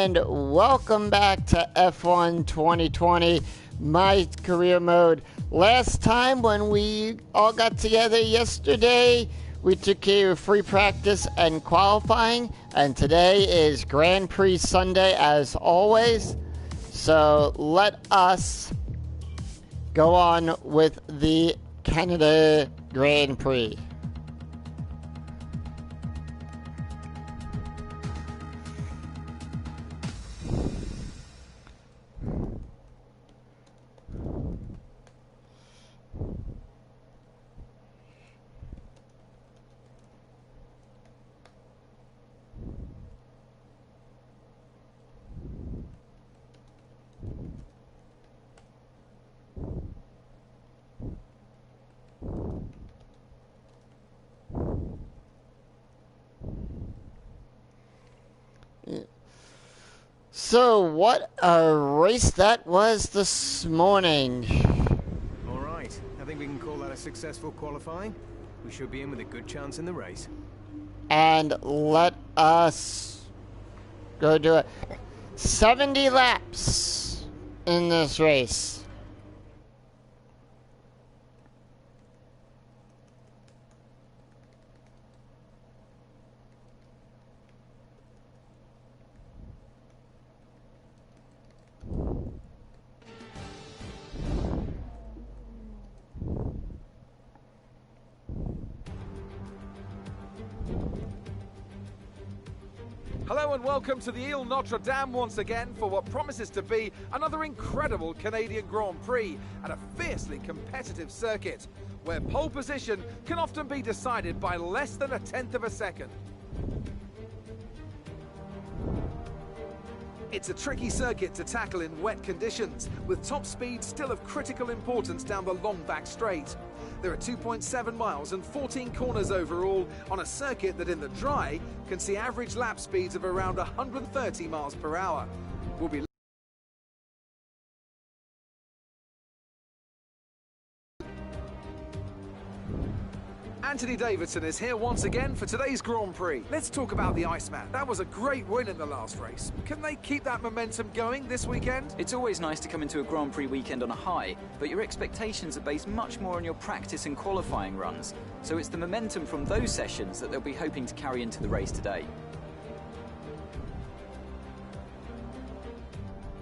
and welcome back to F1 2020, my career mode. Last time when we all got together yesterday, we took care of free practice and qualifying, and today is Grand Prix Sunday as always. So let us go on with the Canada Grand Prix. So, what a race that was this morning. All right, I think we can call that a successful qualifying. We should be in with a good chance in the race. And let us go do it. 70 laps in this race. Hello and welcome to the Ile Notre Dame once again for what promises to be another incredible Canadian Grand Prix at a fiercely competitive circuit, where pole position can often be decided by less than a tenth of a second. It's a tricky circuit to tackle in wet conditions, with top speed still of critical importance down the long back straight. There are 2.7 miles and 14 corners overall on a circuit that in the dry can see average lap speeds of around 130 miles per hour. We'll be Anthony Davidson is here once again for today's Grand Prix. Let's talk about the Iceman. That was a great win in the last race. Can they keep that momentum going this weekend? It's always nice to come into a Grand Prix weekend on a high, but your expectations are based much more on your practice and qualifying runs. So it's the momentum from those sessions that they'll be hoping to carry into the race today.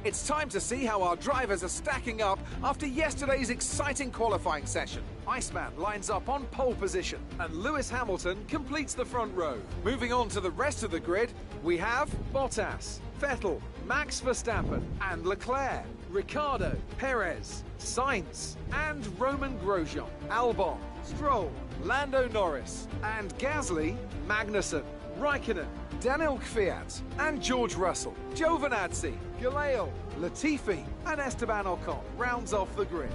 It's time to see how our drivers are stacking up after yesterday's exciting qualifying session. Iceman lines up on pole position, and Lewis Hamilton completes the front row. Moving on to the rest of the grid, we have Bottas, Vettel, Max Verstappen, and Leclerc, Ricciardo, Perez, Sainz, and Roman Grosjean, Albon, Stroll, Lando Norris, and Gasly, Magnussen, Raikkonen, Daniel Kvyat, and George Russell. Giovinazzi, Galeal, Latifi, and Esteban Ocon rounds off the grid.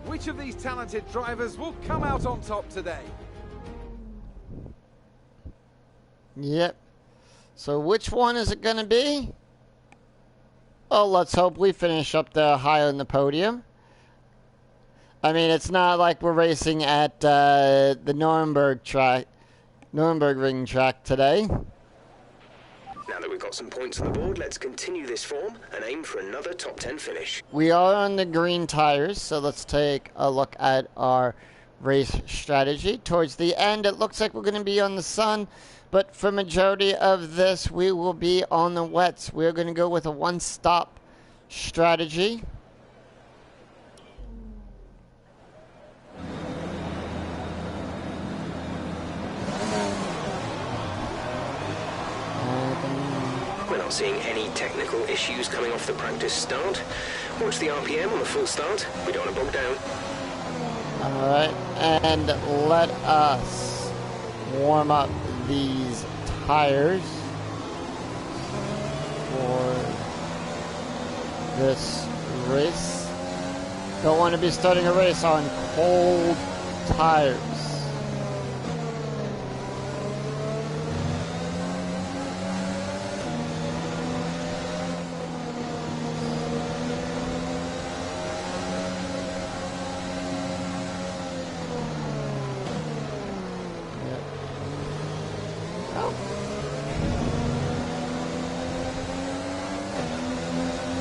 Which of these talented drivers will come out on top today? Yep. So which one is it going to be? Oh, let's hope we finish up there high on the podium. I mean, it's not like we're racing at the Nürburgring track today. Now that we've got some points on the board, let's continue this form and aim for another top 10 finish. We are on the green tires, so let's take a look at our race strategy. Towards the end, it looks like we're going to be on the sun, but for majority of this, we will be on the wets. We're going to go with a one-stop strategy. We're not seeing any technical issues coming off the practice start. Watch the RPM on the full start. We don't want to bog down. Alright, and let us warm up these tires for this race. Don't want to be starting a race on cold tires.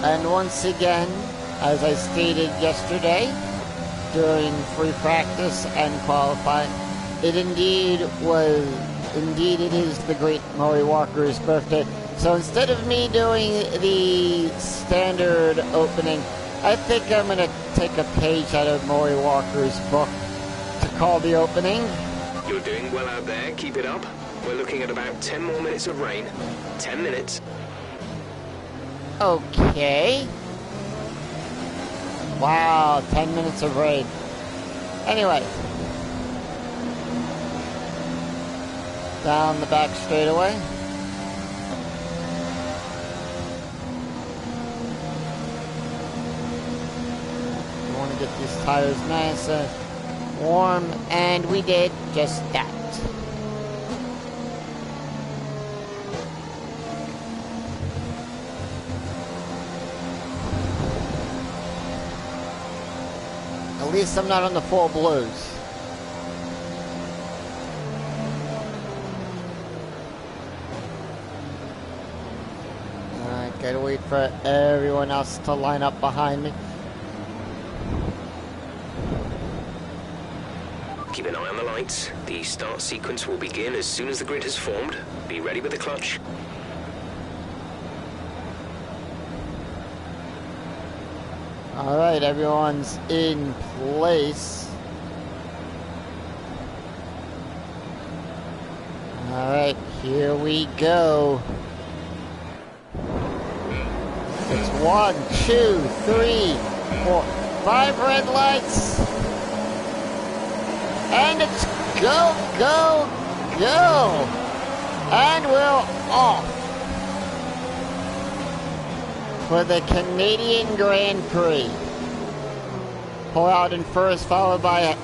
And once again, as I stated yesterday, during free practice and qualifying, it indeed is the great Murray Walker's birthday. So instead of me doing the standard opening, I think I'm going to take a page out of Murray Walker's book to call the opening. You're doing well out there. Keep it up. We're looking at about 10 more minutes of rain. 10 minutes. Okay. Wow, 10 minutes of rain. Anyway. Down the back straightaway. We want to get these tires nice and warm, and we did just that. At least I'm not on the full blues. Alright, gotta wait for everyone else to line up behind me. Keep an eye on the lights. The start sequence will begin as soon as the grid has formed. Be ready with the clutch. Alright, everyone's in place. Alright, here we go. It's 1, 2, 3, 4, 5 red lights. And it's go, go, go. And we're off for the Canadian Grand Prix. Pull out in first, followed by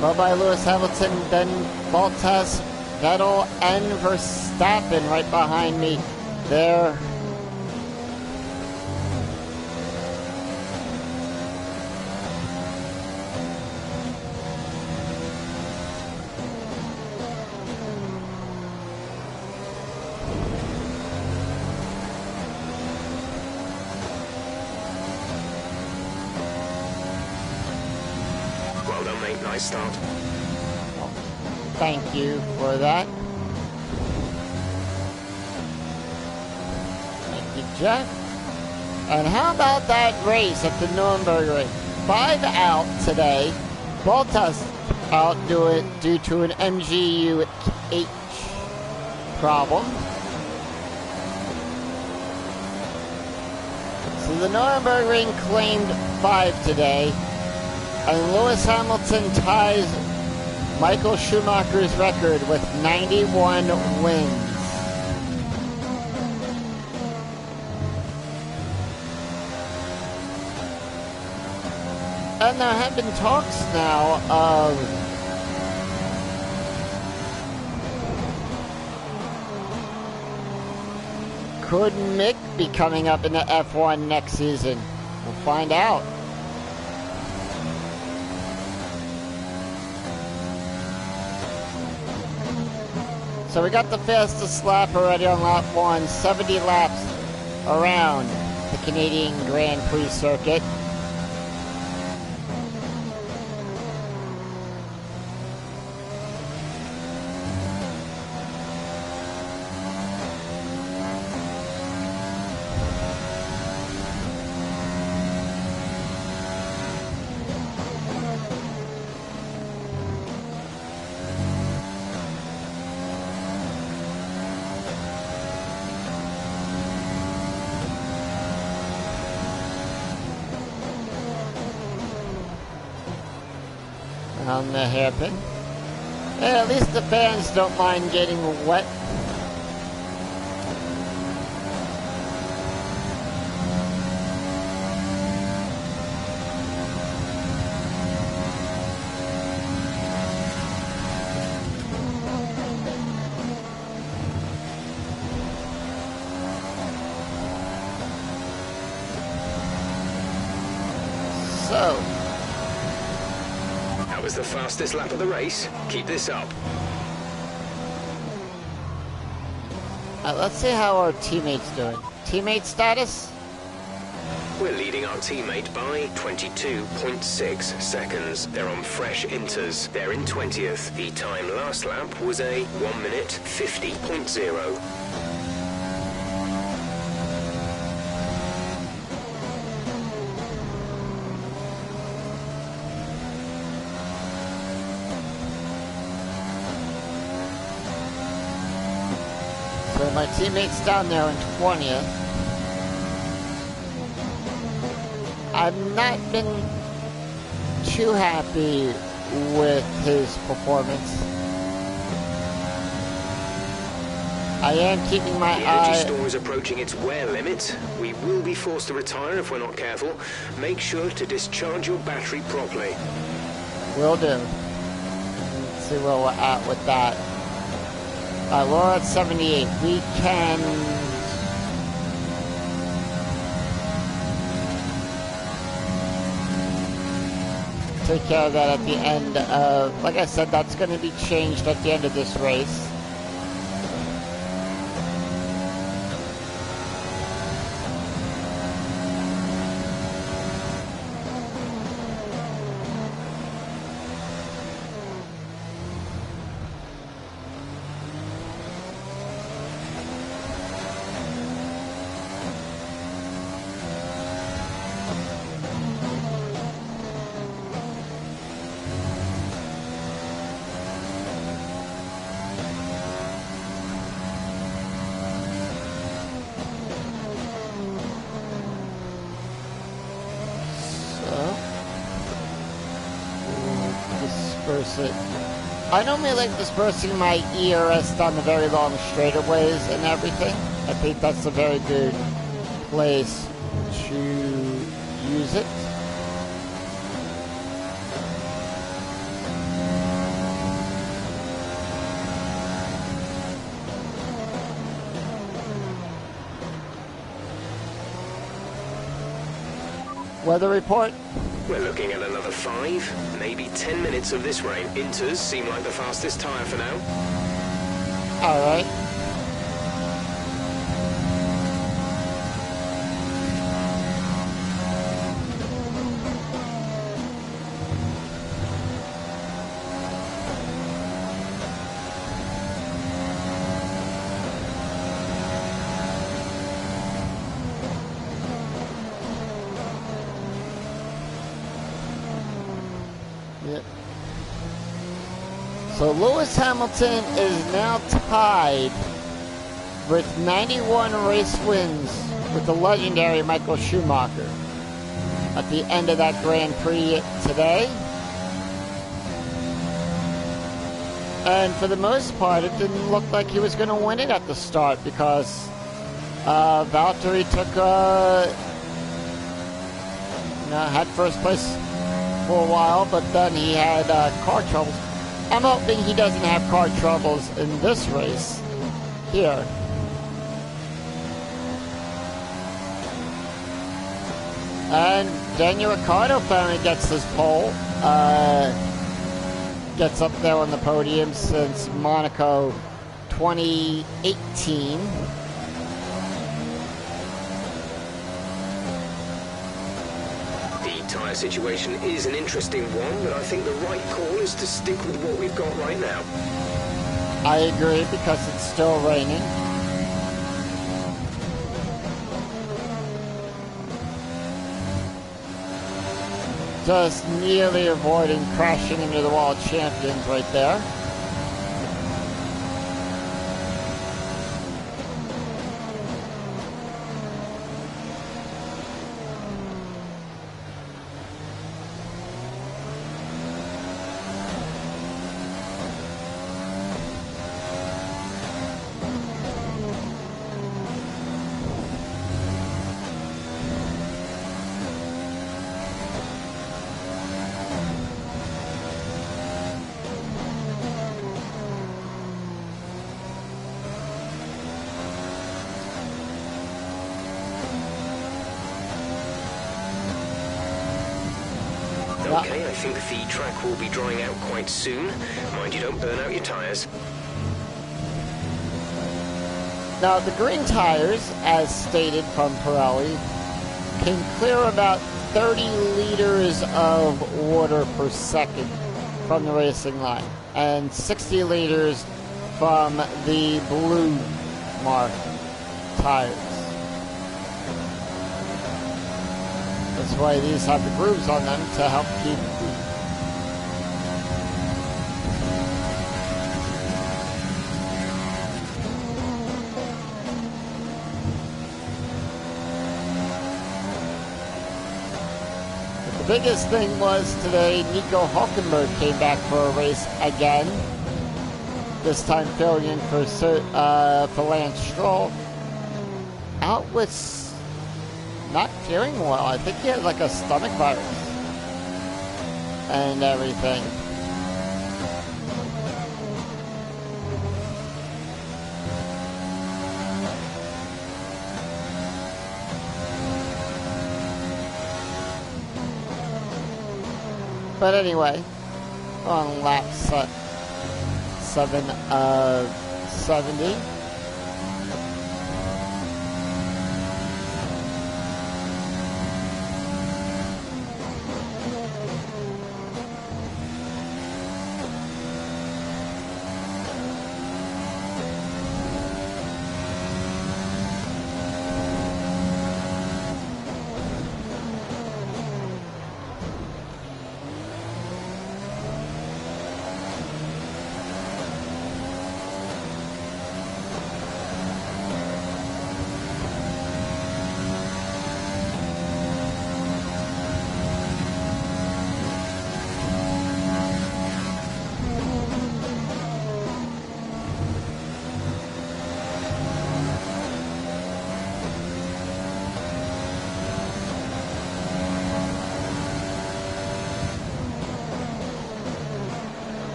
Lewis Hamilton, then Bottas, Vettel, and Verstappen right behind me there. Nice start. Thank you for that. Thank you, Jeff. And how about that race at the Nürburgring? 5 out today. Bottas out due to an MGU-H problem. So the Nürburgring claimed 5 today. And Lewis Hamilton ties Michael Schumacher's record with 91 wins. And there have been talks now of could Mick be coming up in the F1 next season? We'll find out. So we got the fastest lap already on lap 1, 70 laps around the Canadian Grand Prix circuit. On the hairpin. Yeah, at least the fans don't mind getting wet. So was the fastest lap of the race. Keep this up. let's see how our teammates doing. teammate status? We're leading our teammate by 22.6 seconds. They're on fresh inters. They're in 20th. The time last lap was a 1 minute 50.0. So my teammate's down there in 20th. I've not been too happy with his performance. I am keeping my The eye... energy store is approaching its wear limit. We will be forced to retire if we're not careful. Make sure to discharge your battery properly. Will do. Let's see where we're at with that. We're at 78. We can... take care of that at the end of... Like I said, that's going to be changed at the end of this race. Disperse it. I normally like dispersing my ERS down the very long straightaways and everything. I think that's a very good place to use it. Weather report. We're looking at another 5, maybe 10 minutes of this rain. Inters seem like the fastest tyre for now. All right. So Lewis Hamilton is now tied with 91 race wins with the legendary Michael Schumacher at the end of that Grand Prix today. And for the most part, it didn't look like he was going to win it at the start because Valtteri took, had first place for a while, but then he had car troubles. I'm hoping he doesn't have car troubles in this race here. And Daniel Ricciardo finally gets his pole. Gets up there on the podium since Monaco 2018. Tyre situation is an interesting one, but I think the right call is to stick with what we've got right now. I agree because it's still raining. Just nearly avoiding crashing into the wall of champions right there. Okay, I think the track will be drying out quite soon. Mind you don't burn out your tyres. Now, the green tires, as stated from Pirelli, can clear about 30 liters of water per second from the racing line, and 60 liters from the blue mark tires. That's why these have the grooves on them to help keep the biggest thing was today, Nico Hulkenberg came back for a race again. This time filling in for Lance Stroll. Out with not feeling well. I think he had like a stomach virus and everything. But anyway, on lap 7 of 70.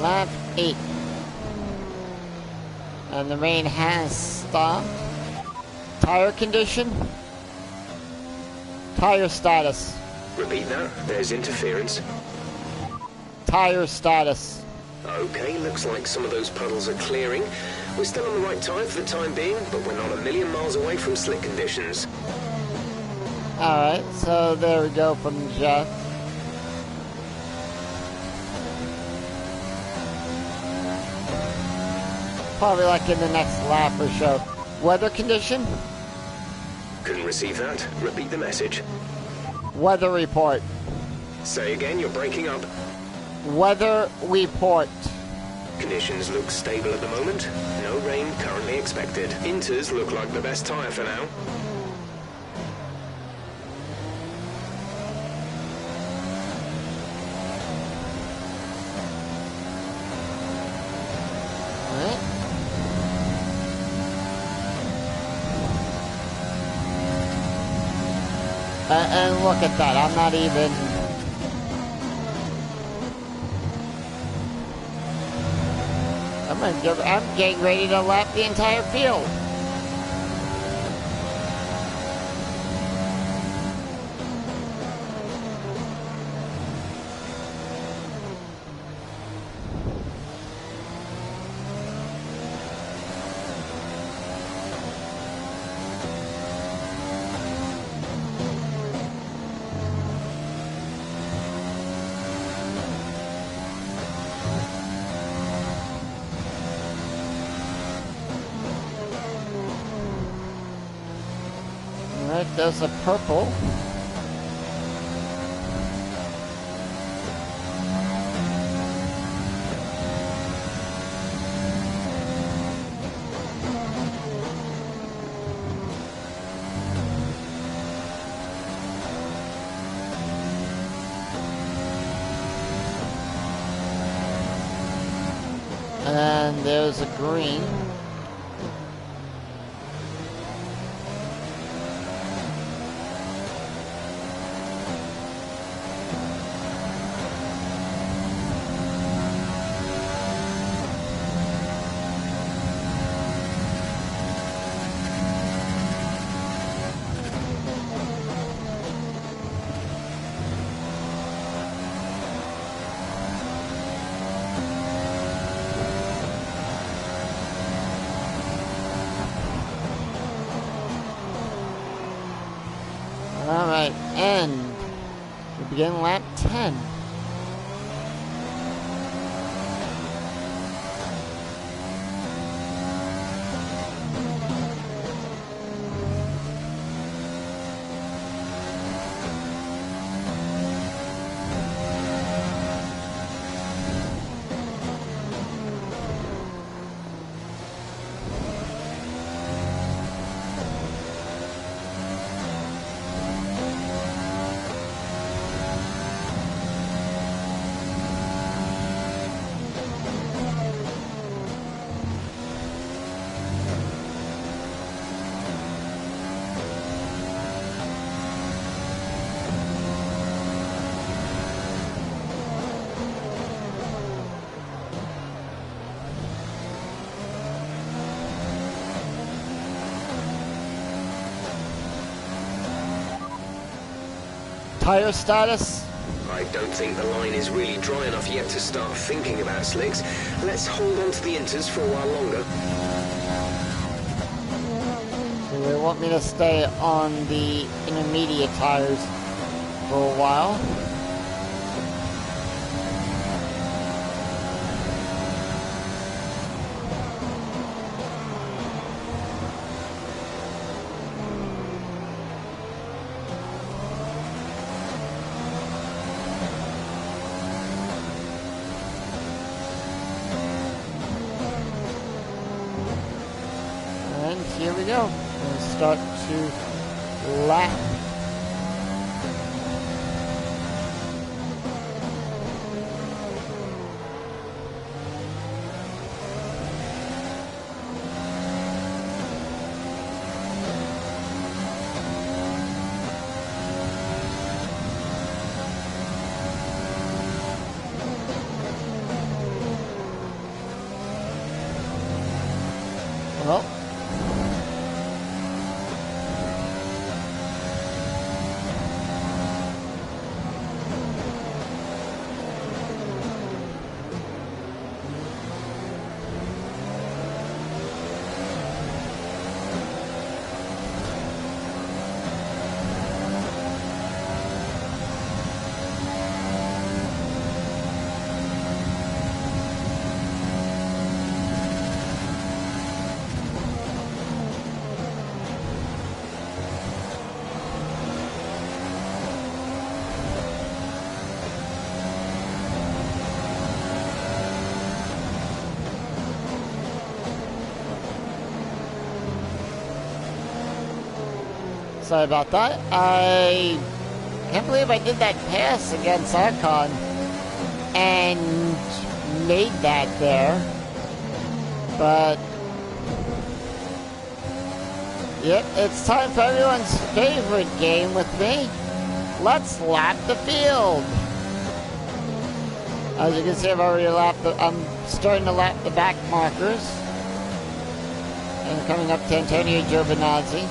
Lap 8. And the rain has stopped. Tire condition. Tire status. Repeat that. There's interference. Tire status. Okay, looks like some of those puddles are clearing. We're still on the right tire for the time being, but we're not a million miles away from slick conditions. Alright, so there we go from Jeff. Probably like in the next lap or so. Weather condition? Couldn't receive that. Repeat the message. Weather report. Say again, you're breaking up. Weather report. Conditions look stable at the moment. No rain currently expected. Inters look like the best tyre for now. And look at that, I'm not even... I'm getting ready to lap the entire field. Alright, there's a purple. And there's a green. Alright, and we begin lap 10. Tire status? I don't think the line is really dry enough yet to start thinking about slicks. Let's hold on to the inters for a while longer. So they want me to stay on the intermediate tires for a while. And here we go. We'll start to lap. Well, sorry about that. I can't believe I did that pass against Archon and made that there. But yep, it's time for everyone's favorite game with me. Let's lap the field. As you can see, I've already lapped I'm starting to lap the back markers. And coming up to Antonio Giovinazzi.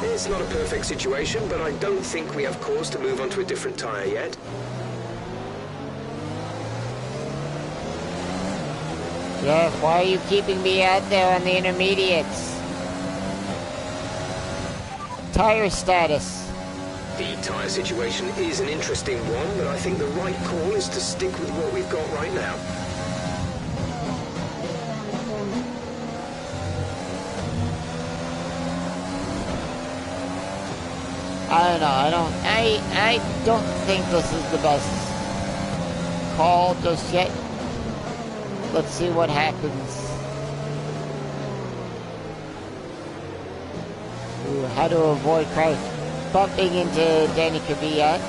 It's not a perfect situation, but I don't think we have cause to move on to a different tyre yet. Jeff, why are you keeping me out there on the intermediates? Tire status. The tyre situation is an interesting one, but I think the right call is to stick with what we've got right now. I don't know. I don't think this is the best call just yet. Let's see what happens. Ooh, how to avoid bumping into Danny Kvyat.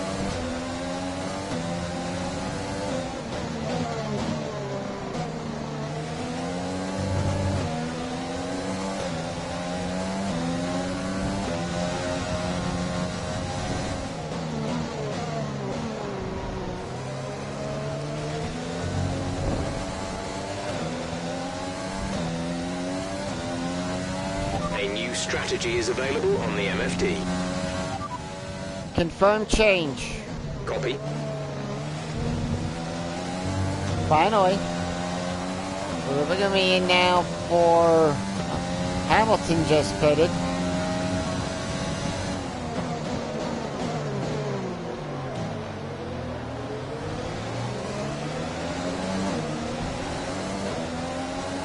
A new new strategy is available on the MFD. Confirm change. Copy. Finally. We're looking me in now for Hamilton just pitted.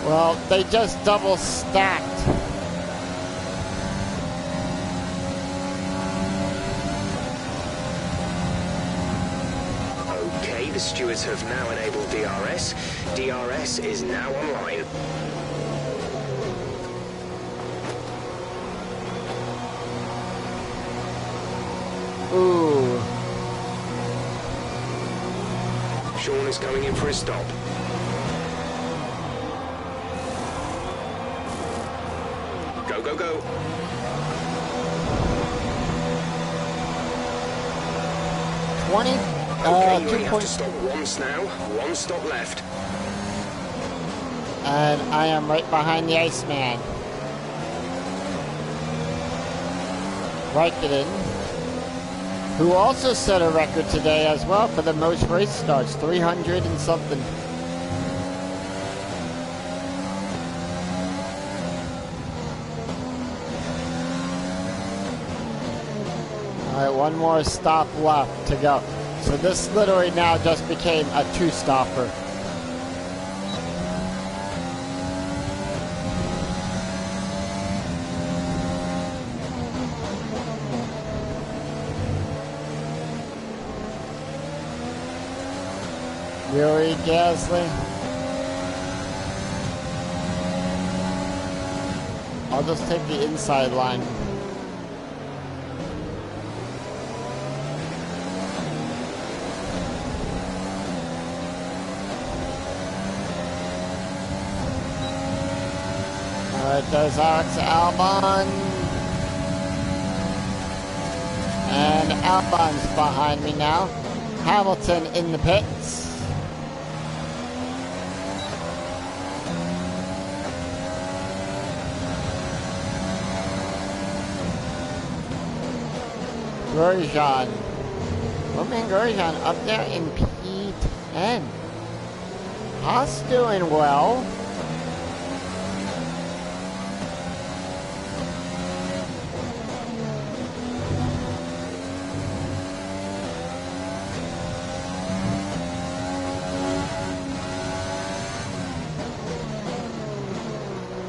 Well, they just double stacked. Okay, the stewards have now enabled DRS. DRS is now online. Ooh. Sean is coming in for a stop. Go, go, go. Okay, you only have to stop once now. One stop left. And I am right behind the Iceman. Raikkonen, who also set a record today as well for the most race starts, 300 and something. Alright, one more stop left to go. So this literally now just became a two-stopper. Yuri Gasly. I'll just take the inside line. Alright, there's Alex Albon. And Albon's behind me now. Hamilton in the pits. Grosjean. Romain Grosjean up there in P10. Haas doing well.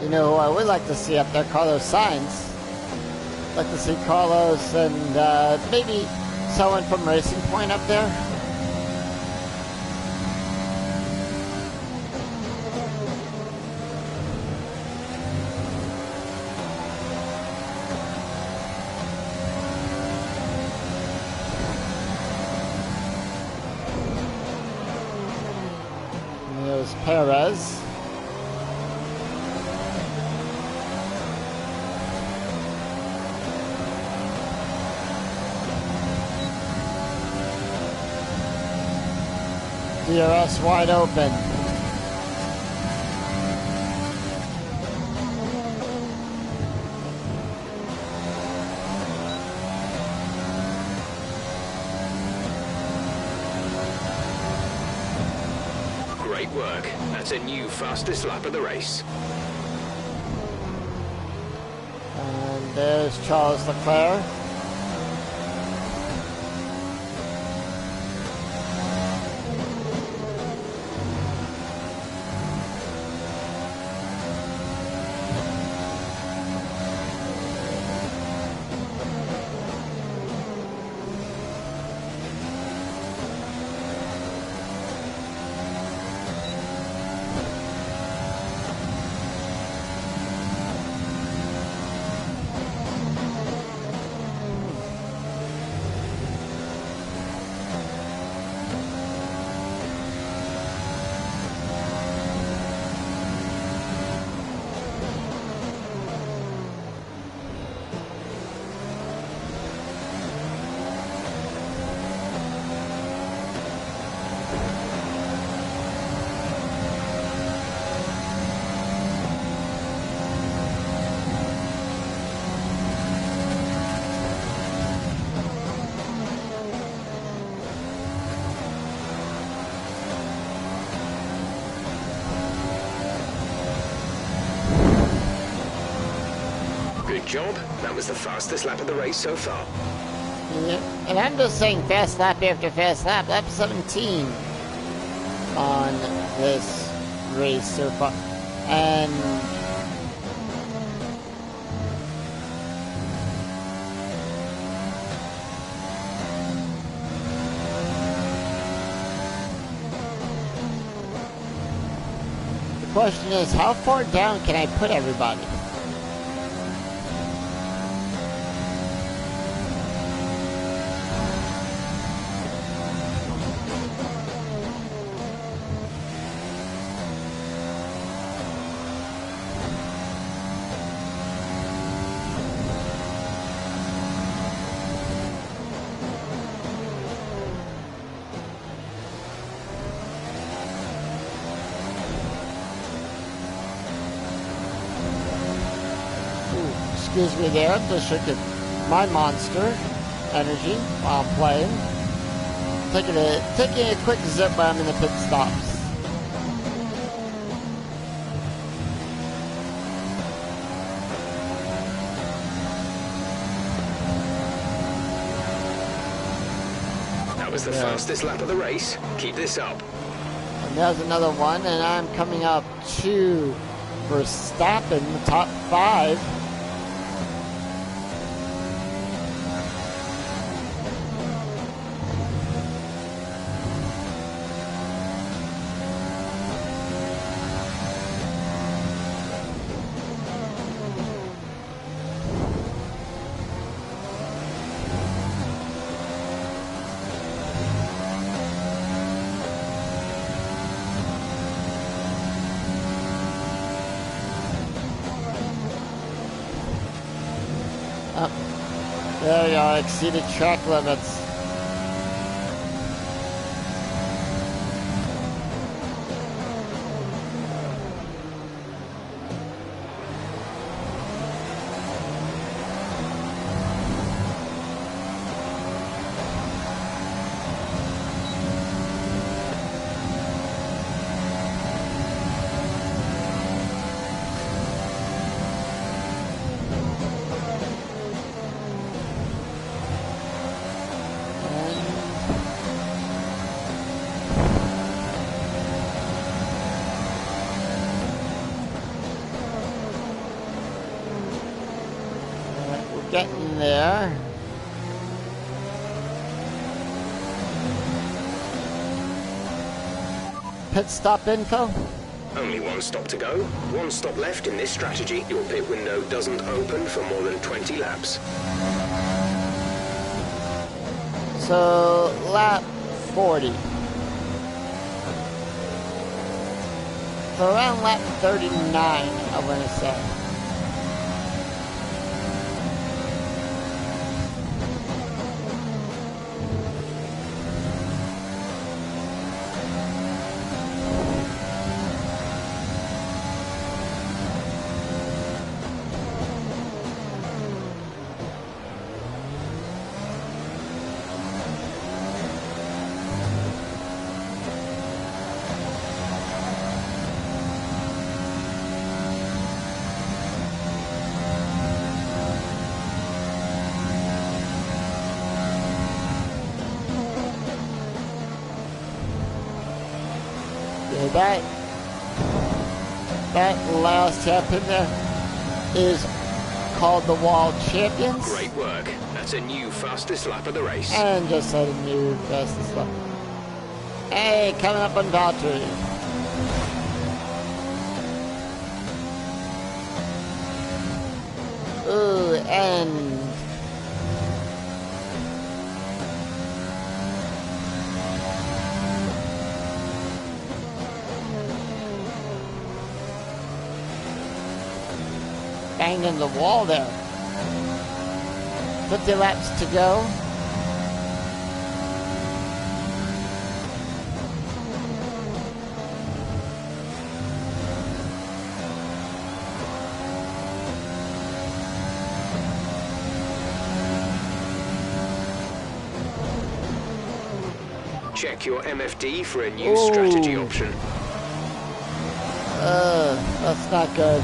You know who I would like to see up there? Carlos Sainz. I'd like to see Carlos and maybe someone from Racing Point up there. And there's Perez. DRS wide open. Great work. That's a new fastest lap of the race. And there's Charles Leclerc. Good job. That was the fastest lap of the race so far. Yeah. And I'm just saying fast lap after fast lap. Lap 17 on this race so far. And the question is, how far down can I put everybody? Excuse me there, just drinking my Monster energy while I'm playing. Taking a quick zip while I'm in the pit stops. That was the fastest lap of the race. Keep this up. And there's another one, and I'm coming up to Verstappen, the top 5. There you are, exceeded track limits. Getting there. Pit stop info. Only one stop to go. One stop left in this strategy. Your pit window doesn't open for more than 20 laps. So, lap 40. So around lap 39, I want to say. That last lap in there is called the World Champions. Great work. That's a new fastest lap of the race. And just had a new fastest lap. Hey, coming up on Valtteri. Ooh, and banged in the wall there. 50 laps to go. Check your MFD for a new strategy option. That's not good.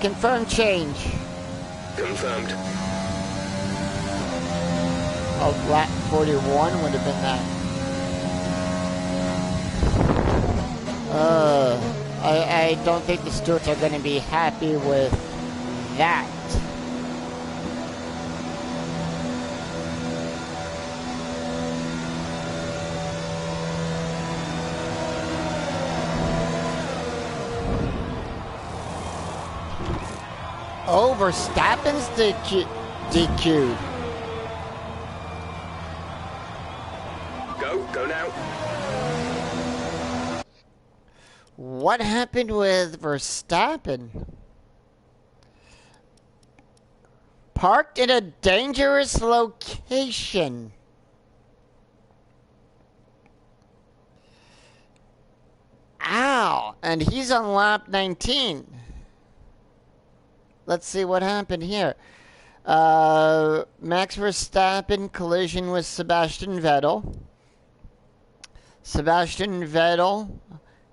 Confirm change. Confirmed. Of lap 41 would have been that. I don't think the stewards are going to be happy with that. Oh, Verstappen's DQ'd. Go now. What happened with Verstappen? Parked in a dangerous location. Ow! And he's on lap 19. Let's see what happened here. Max Verstappen collision with Sebastian Vettel. Sebastian Vettel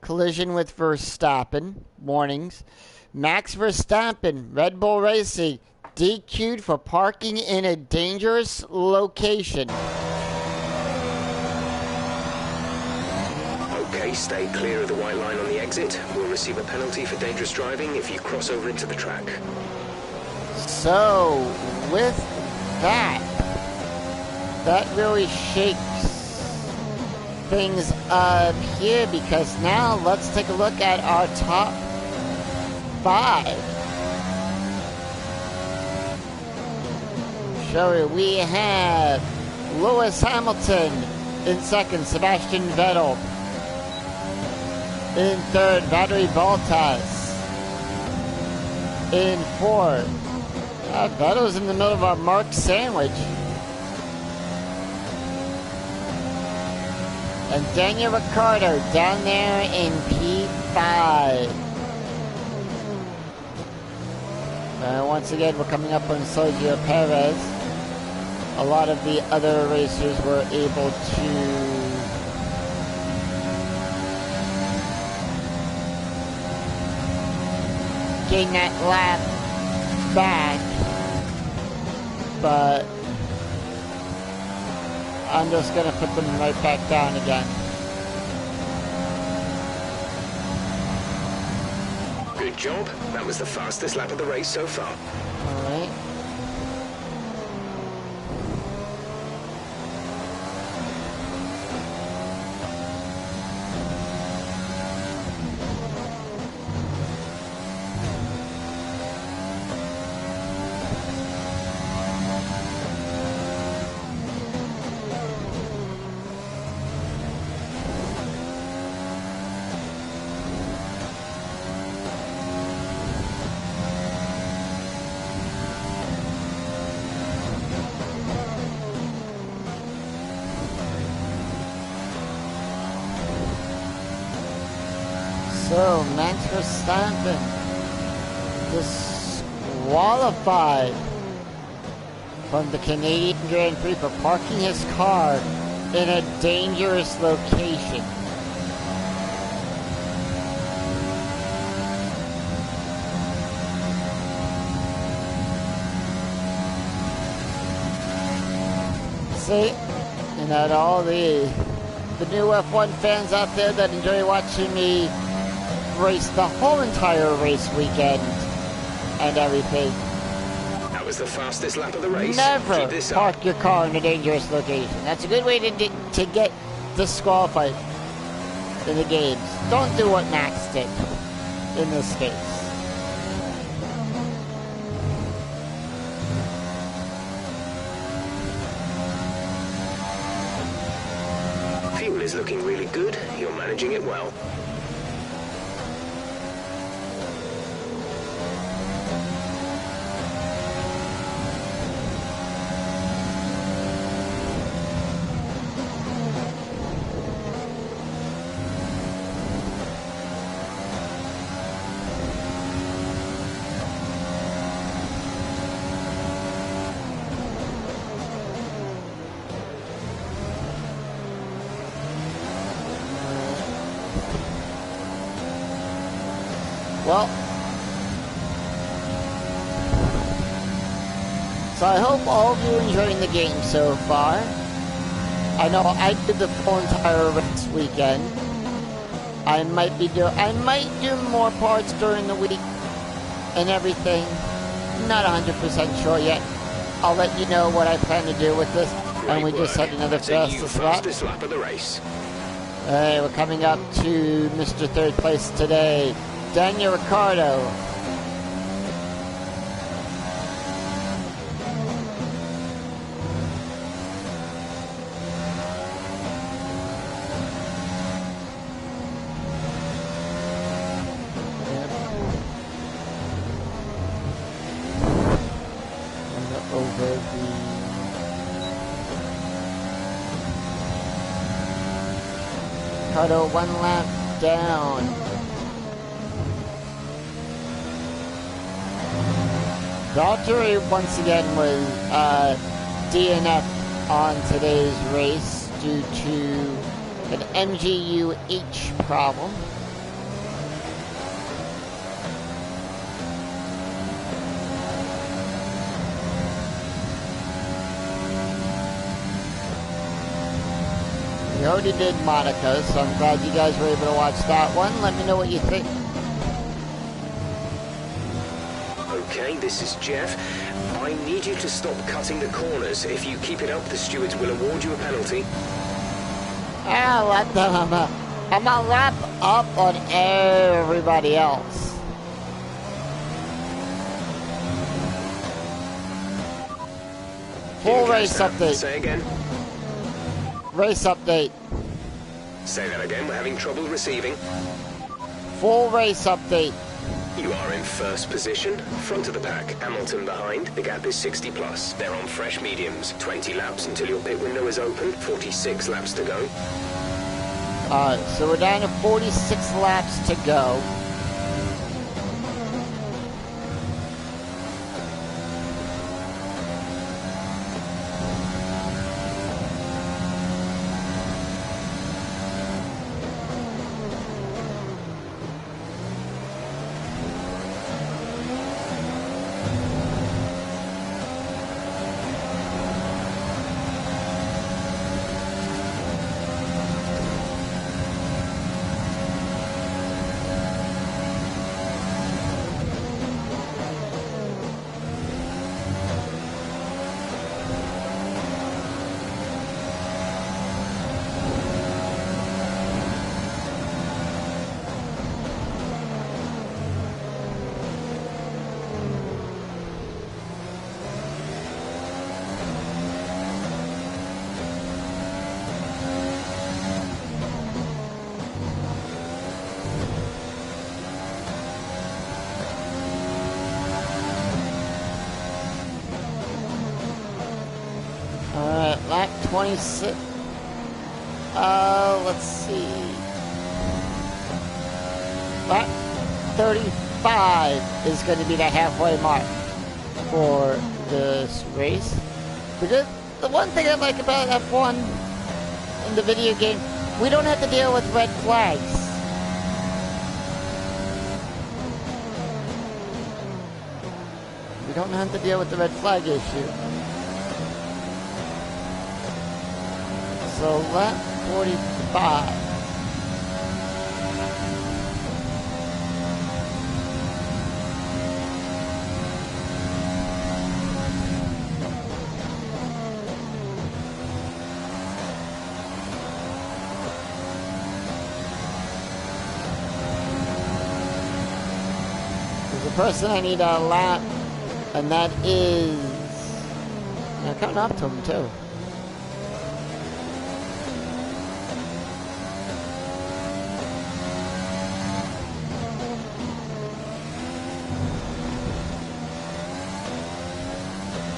collision with Verstappen. Warnings. Max Verstappen, Red Bull Racing, DQ'd for parking in a dangerous location. Okay, stay clear of the white line on the exit. We'll receive a penalty for dangerous driving if you cross over into the track. So, with that, that really shakes things up here, because now let's take a look at our top 5. So we have Lewis Hamilton in second, Sebastian Vettel in third, Valtteri Bottas in fourth. Vettel's in the middle of a marked sandwich. And Daniel Ricciardo down there in P5. Once again, we're coming up on Sergio Perez. A lot of the other racers were able to gain that lap back, but I'm just going to put them right back down again. Good job. That was the fastest lap of the race so far. All right. So, Max Verstappen disqualified from the Canadian Grand Prix for parking his car in a dangerous location. See, and at all the new F1 fans out there that enjoy watching me race the whole entire race weekend and everything. That was the fastest lap of the race. Never Keep this park up. your car in a dangerous location. That's a good way to get disqualified in the games. Don't do what Max did in this case. Fuel is looking really good. You're managing it well. Well, So I hope all of you are enjoying the game so far. I know I did the full entire race weekend. I might do more parts during the week and everything. Not 100% sure yet. I'll let you know what I plan to do with this. And we just had another fastest lap of the race. Hey, we're coming up to Mr. Third Place today, Daniel Ricciardo. Ricciardo, 1 lap down. Valtteri once again was DNF on today's race due to an MGU-H problem. We already did Monaco, so I'm glad you guys were able to watch that one. Let me know what you think. Okay, this is Jeff. I need you to stop cutting the corners. If you keep it up, the stewards will award you a penalty. I'm a lap up on everybody else. Full race update. Say again. Race update. Say that again, we're having trouble receiving. Full race update. You are in first position, front of the pack. Hamilton behind. The gap is 60 plus. They're on fresh mediums. 20 laps until your pit window is open. 46 laps to go. So we're down to 46 laps to go. Lap 26. Let's see. Lap 35 is going to be the halfway mark for this race. Because the one thing I like about F1 in the video game, we don't have to deal with red flags. We don't have to deal with the red flag issue. So lap 45. There's a person I need a lap, and that is... I'm coming up to him too.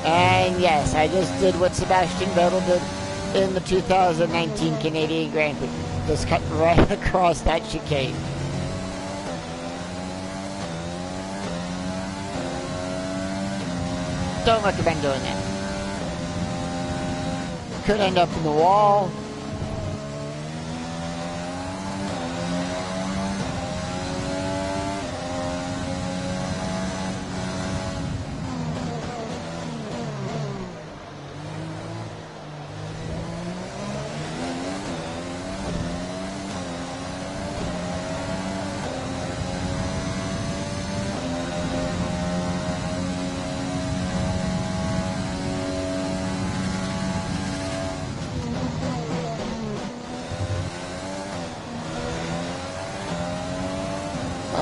And yes, I just did what Sebastian Vettel did in the 2019 Canadian Grand Prix. Just cut right across that chicane. Don't recommend doing that. Could end up in the wall.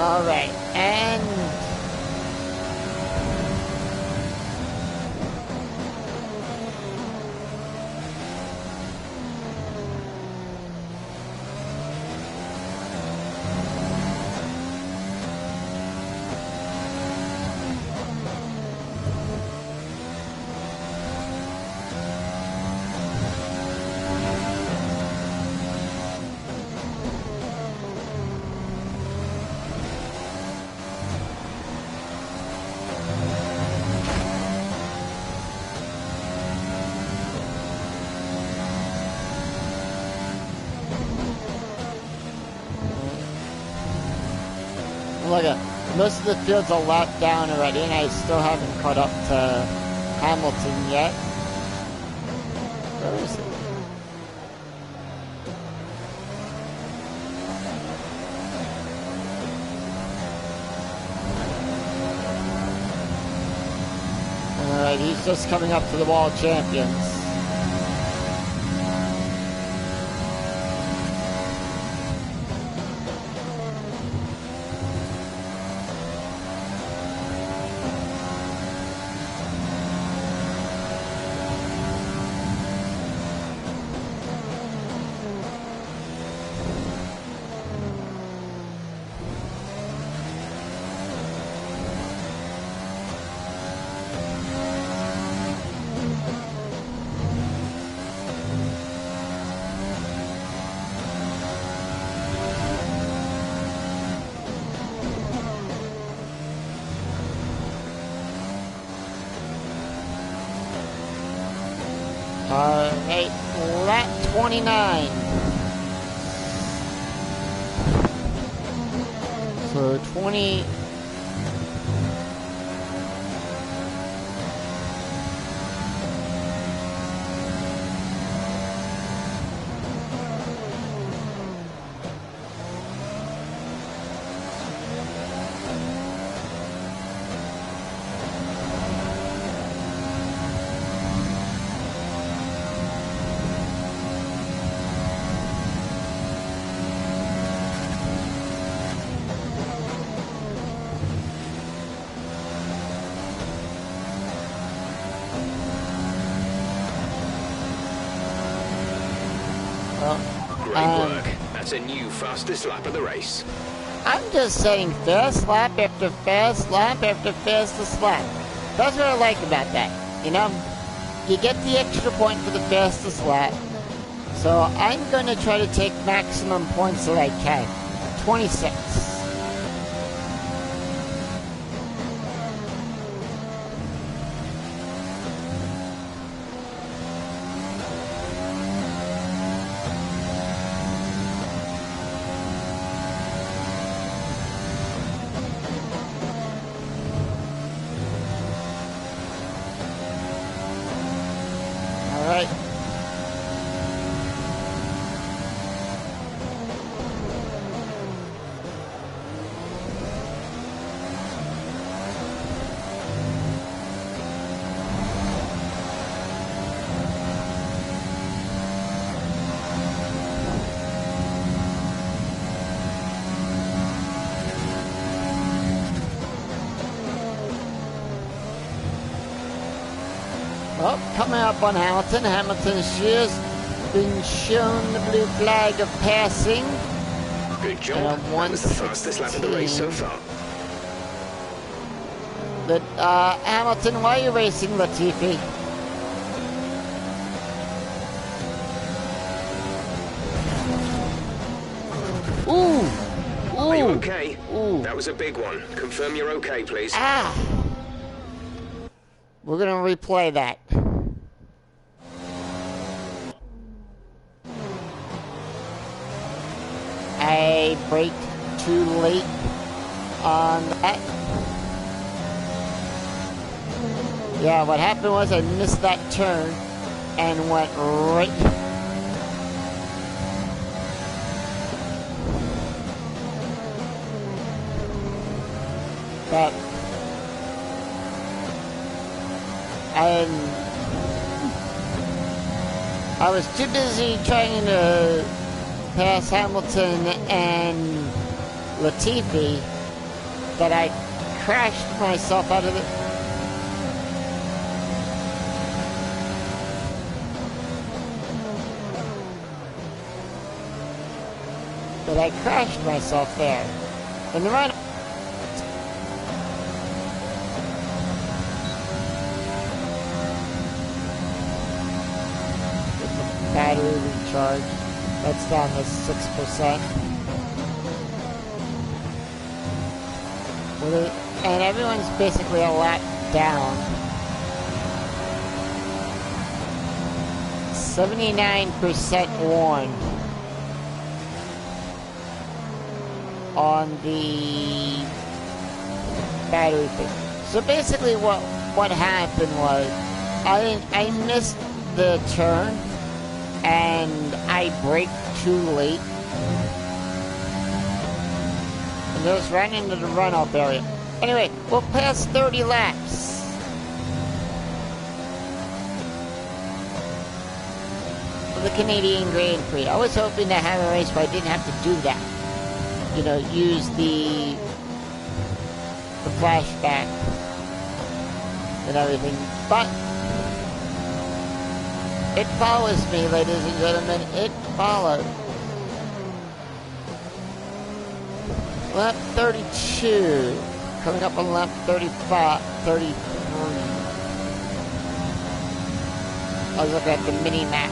All right, and look at most of the field's a lap down already, and I still haven't caught up to Hamilton yet. Where is it? Alright, he's just coming up to the World Champions. Alright, lap 29. So 20. Great work. That's a new fastest lap of the race. I'm just saying fast lap after fast lap after fastest lap. That's what I like about that. You know, you get the extra point for the fastest lap. So I'm going to try to take maximum points that I can. 26. Well, coming up on Hamilton. Hamilton's just been shown the blue flag of passing. Good job. That was the fastest lap of the race so far. But, Hamilton, why are you racing Latifi? Ooh! Are you okay? Ooh. That was a big one. Confirm you're okay, please. Ah! We're gonna replay that. I braked too late on that. Yeah, what happened was I missed that turn and went right. But I was too busy trying to pass Hamilton and Latifi that I crashed myself out of the... That I crashed myself there. In the run... Battery recharge. That's down to 6%. And everyone's basically a lap down. 79% worn on the battery thing. So basically what happened was I missed the turn and I braked too late. And just ran into the runoff area. Anyway, we'll pass 30 laps. For the Canadian Grand Prix. I was hoping to have a race where I didn't have to do that. You know, use the flashback and everything. But it follows me, ladies and gentlemen. It follows. Lap 32. Coming up on lap 35, 33. I was looking at the mini map.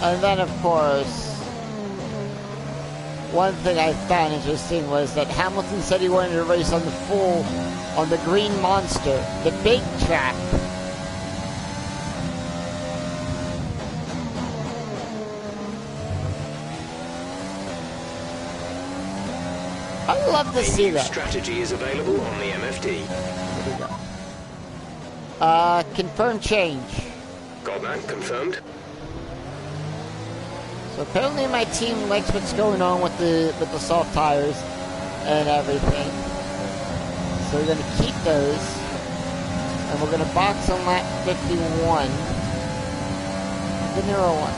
And then, of course, one thing I found interesting was that Hamilton said he wanted to race on the Green Monster, the big track. I'd love to see that. Strategy is available on the MFD. Here we go. Confirm change. Got that confirmed. So apparently my team likes what's going on with the soft tires and everything. So we're going to keep those. And we're going to box on lap 51. The Nero one.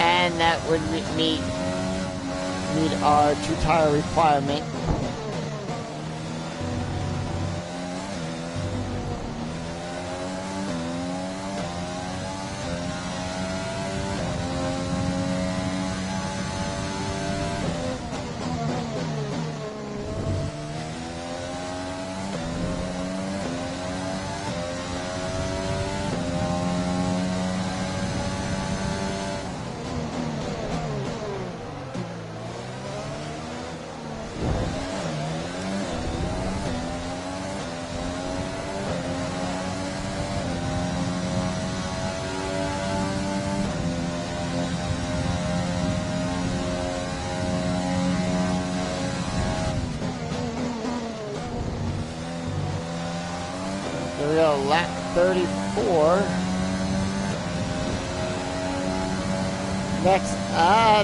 And that would meet our 2-tire requirement. There we go, lap 34. Next,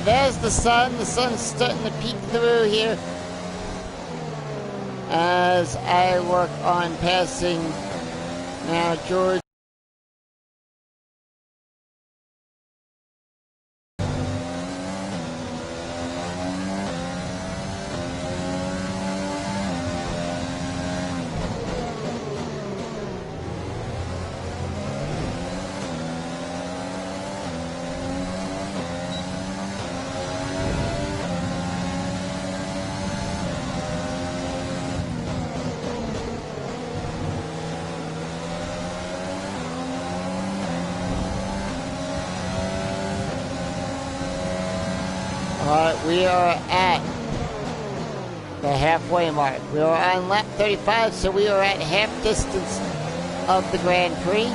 there's the sun. The sun's starting to peek through here. As I work on passing now George. Alright, we are at the halfway mark. We are on lap 35, so we are at half distance of the Grand Prix.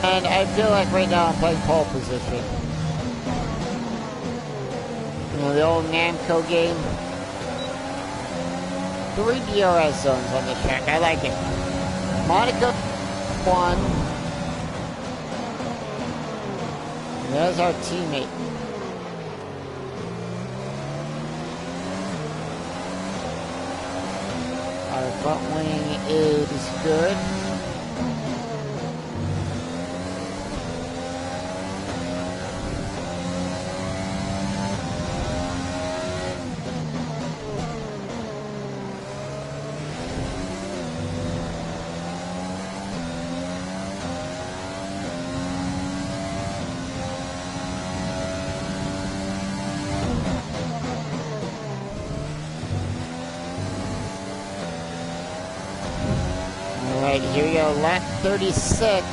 And I feel like right now I'm playing pole position. You know, the old Namco game. 3 DRS zones on the track. I like it. Monaco 1. And there's our teammate. Our front wing is good. Alright, here we go, lap 36.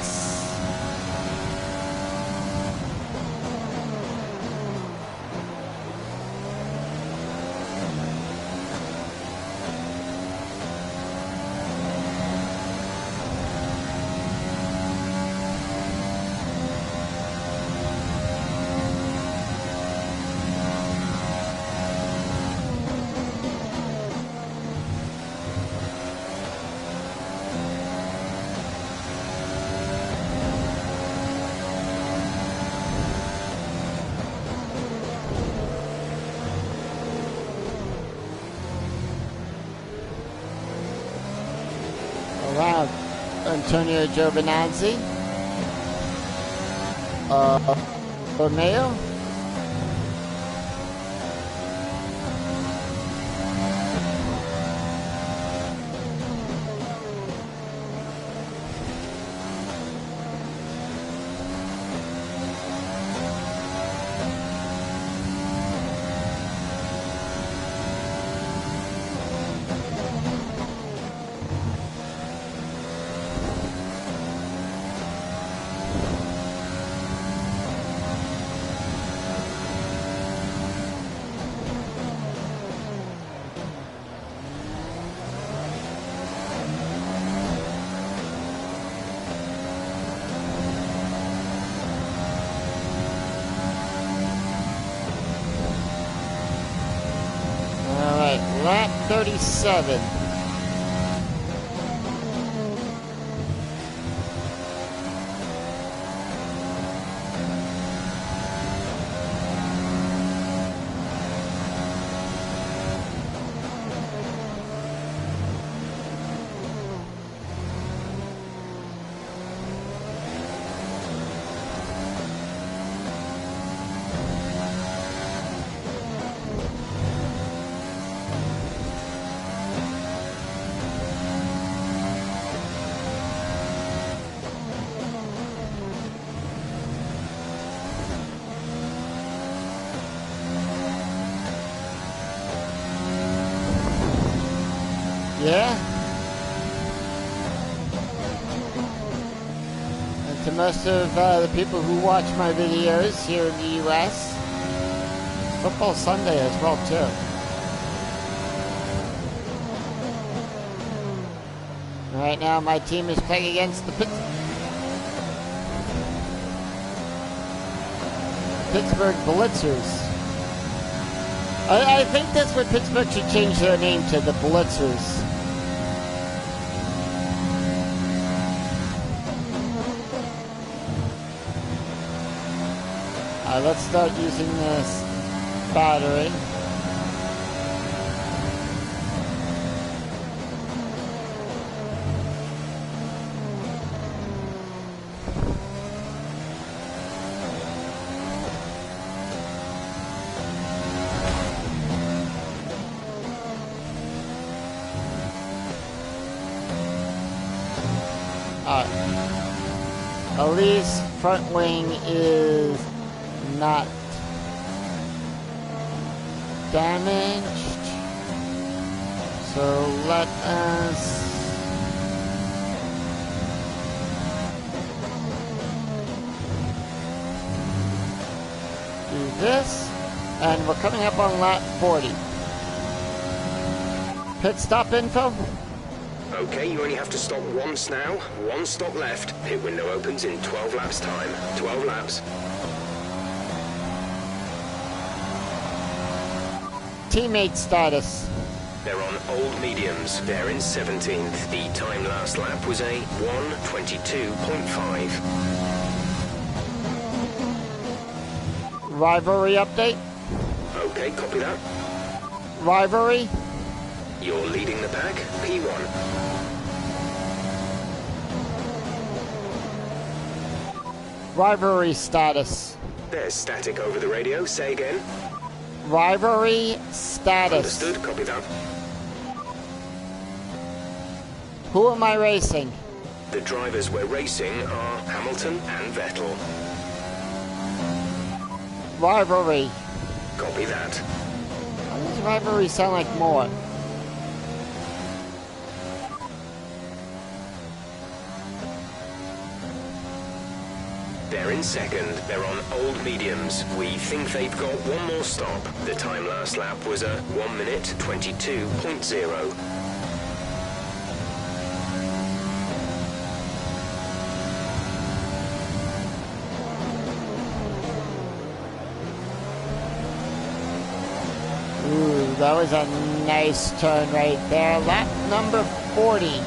Around Antonio Giovinazzi, Romeo, lap 37. Yeah? And to most of the people who watch my videos here in the US, Football Sunday as well too. Right now my team is playing against the Pittsburgh Blitzers. I think that's what Pittsburgh should change their name to, the Blitzers. Let's start using this battery. Elise front wing is not damaged, so let us this, and we're coming up on lap 40. Pit stop info? Okay, you only have to stop once now. One stop left. Pit window opens in 12 laps time. 12 laps. Teammate status. They're on old mediums. They're in 17th. The time last lap was a 1:22.5. Rivalry update? Okay, copy that. Rivalry? You're leading the pack. P1. Rivalry status. There's static over the radio. Say again. Rivalry status. Understood. Copy that. Who am I racing? The drivers we're racing are Hamilton and Vettel. Rivalry. Copy that. Why does rivalry sound like more? They're in second. They're on old mediums. We think they've got one more stop. The time last lap was a 1:22.0. Ooh, that was a nice turn right there. Lap number 40.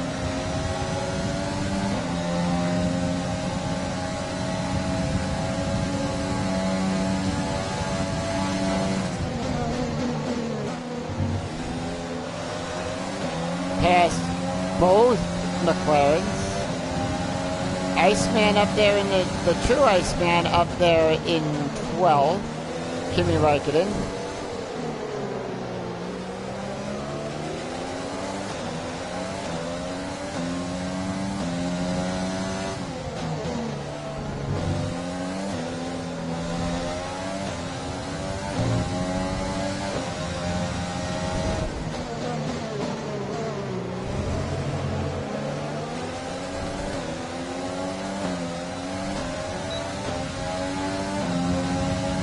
Past both McLarens. Iceman up there in the true Iceman up there in 12. Kimi Räikkönen.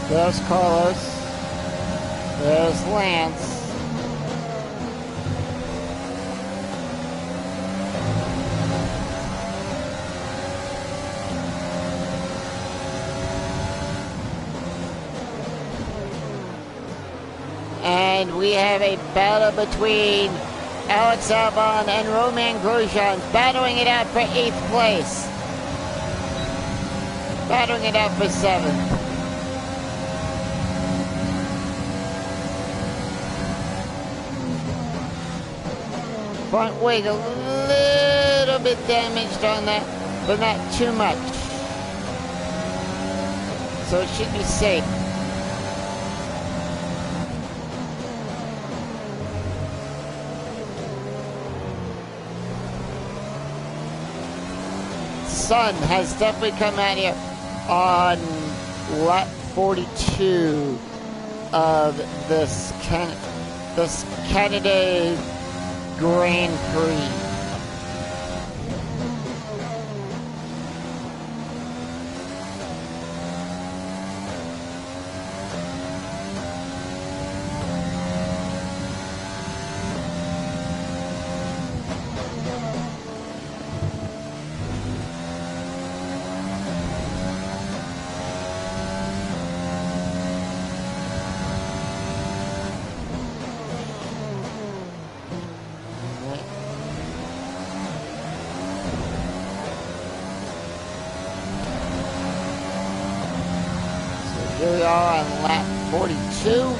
There's Carlos. There's Lance. And we have a battle between Alex Albon and Romain Grosjean battling it out for 8th place. Battling it out for 7th. Front wing a little bit damaged on that, but not too much. So it should be safe. Sun has definitely come out here on lap 42 of this Canada Grand Prix. Here we are on lap 42.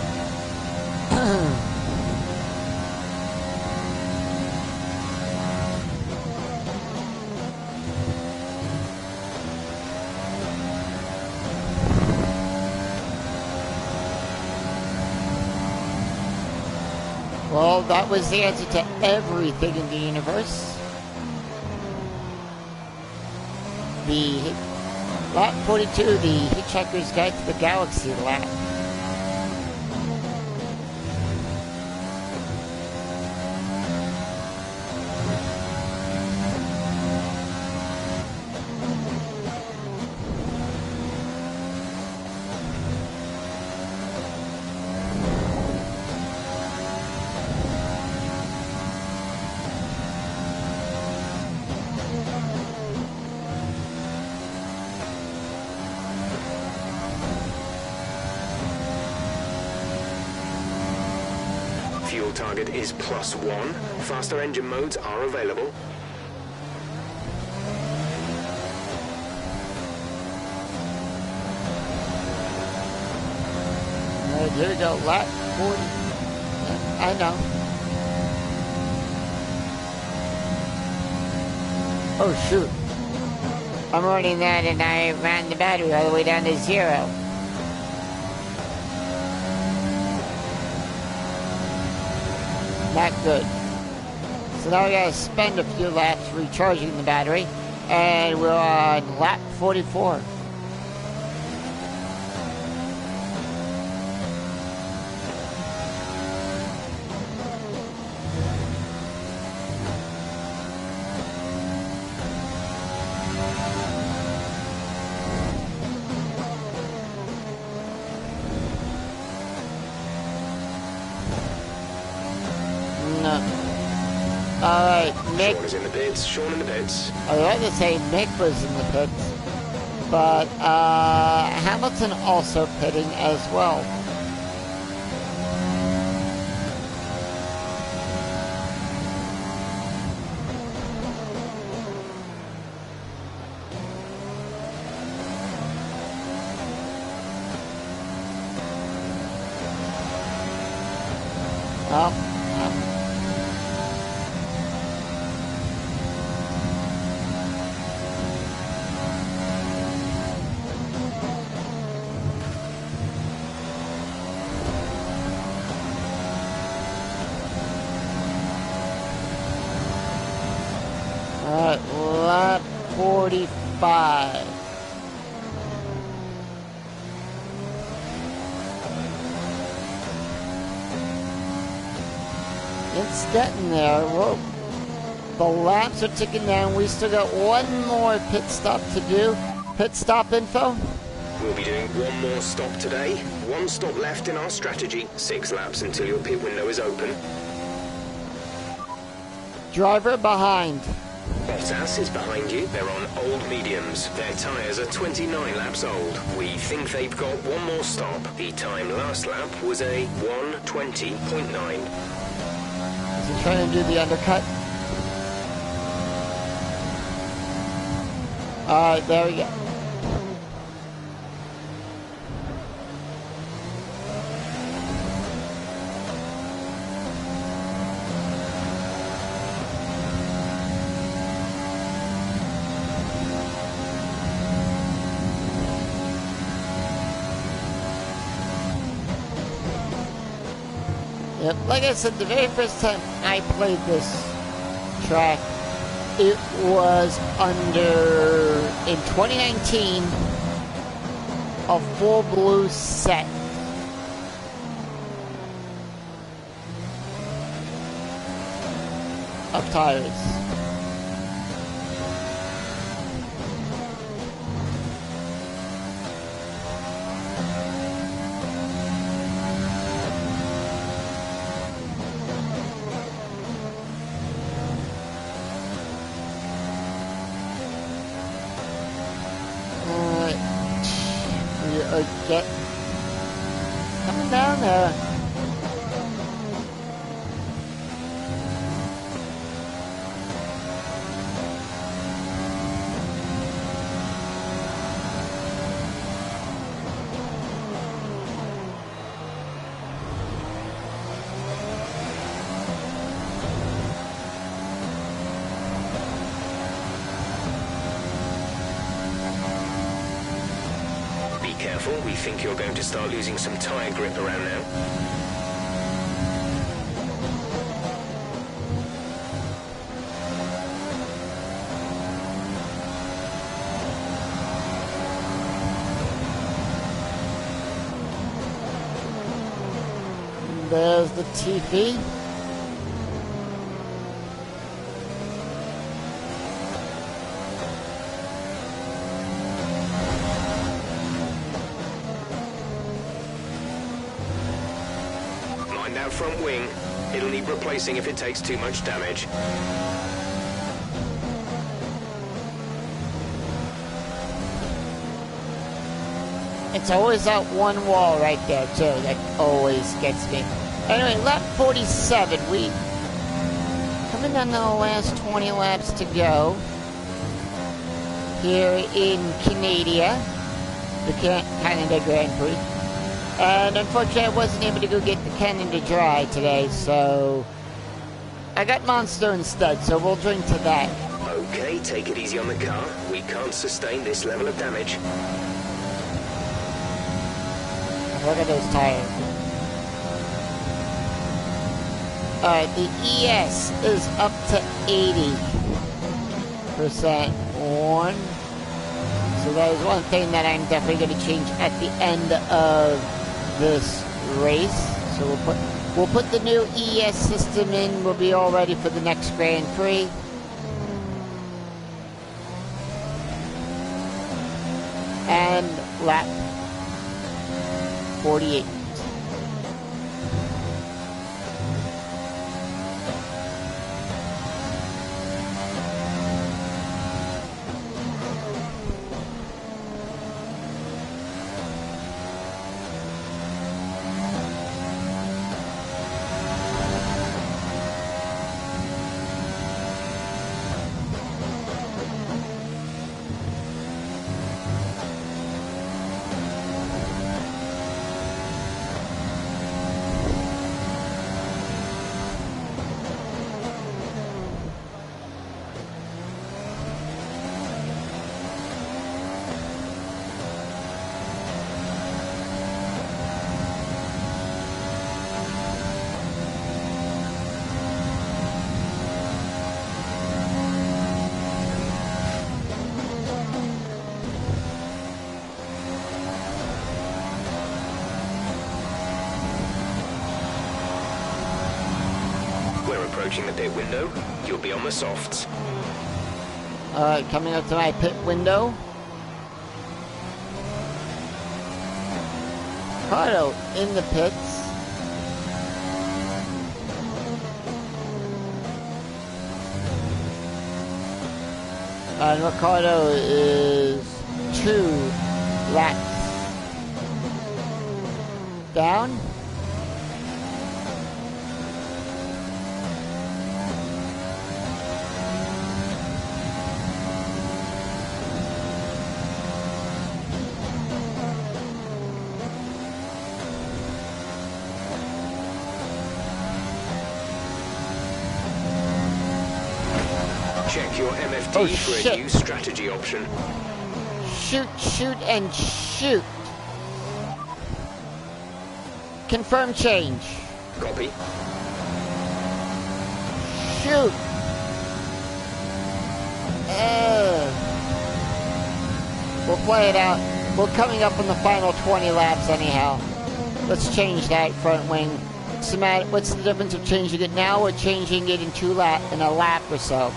Well, that was the answer to everything in the universe. The lap 42, the Hitchhiker's Guide to the Galaxy lap. target is +1. Faster engine modes are available. Alright, here we go. Lap 40. I know. Oh, shoot. I'm running that and I ran the battery all the way down to 0. Not good. So now we gotta spend a few laps recharging the battery, and we're on lap 44. Alright, Mick. Sean is in the pits. Sean in the pits. I was about to say Mick was in the pits, but Hamilton also pitting as well. Lap 45. It's getting there. Whoa. The laps are ticking down. We still got one more pit stop to do. Pit stop info. We'll be doing one more stop today. One stop left in our strategy. 6 laps until your pit window is open. Driver behind. Bottas is behind you. They're on old mediums. Their tyres are 29 laps old. We think they've got one more stop. The time last lap was a 1:20.9. Is he trying to do the undercut? Alright, there we go. Yep, like I said, the very first time I played this track, it was in 2019, a full blue set. Of tires. Get coming down there. We think you're going to start losing some tyre grip around now. There's the TV. Front wing. It'll need replacing if it takes too much damage. It's always that one wall right there too that always gets me. Anyway, lap 47. We coming down to the last 20 laps to go here in Canada, the Canada Grand Prix. And unfortunately, I wasn't able to go get the Canada Dry today, so I got Monster instead, so we'll drink to that. Okay, take it easy on the car. We can't sustain this level of damage. Look at those tires. Alright, the ES is up to 80%. One. So that is one thing that I'm definitely going to change at the end of this race. So we'll put the new ES system in. We'll be all ready for the next Grand Prix. And lap 48. Approaching the pit window, you'll be on the softs. Alright, coming up to my pit window. Ricardo in the pits. And Ricardo is 2 laps down. Check your MFD for a new strategy option. Shoot, shoot, and shoot. Confirm change. Copy. Shoot. We'll play it out. We're coming up on the final 20 laps anyhow. Let's change that front wing. What's the difference of changing it now or changing it in a lap or so?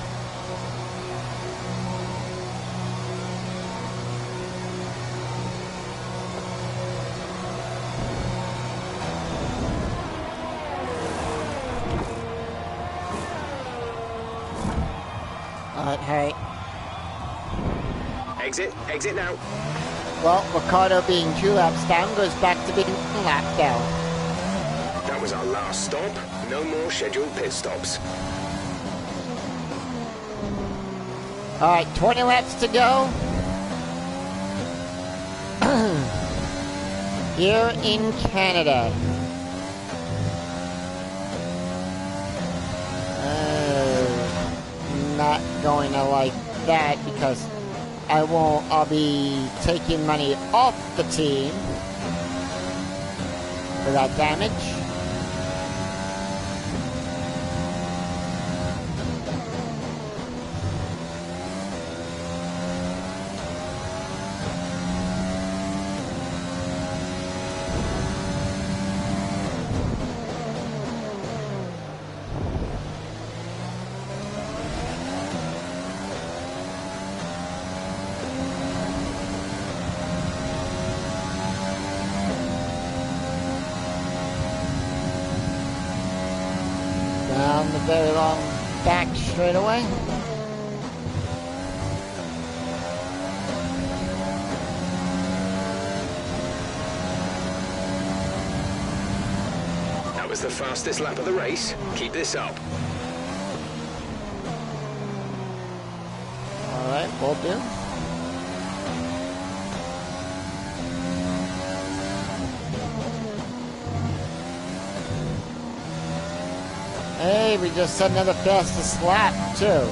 Alright. Exit now. Well, Ricardo being 2 laps down goes back to being 1 lap down. That was our last stop. No more scheduled pit stops. Alright, 20 laps to go. Here in Canada. Not going to like that because I'll be taking money off the team for that damage. Down the very long back straightaway. was the fastest lap of the race. Keep this up. Alright, will do. Hey, we just set another fastest lap, too.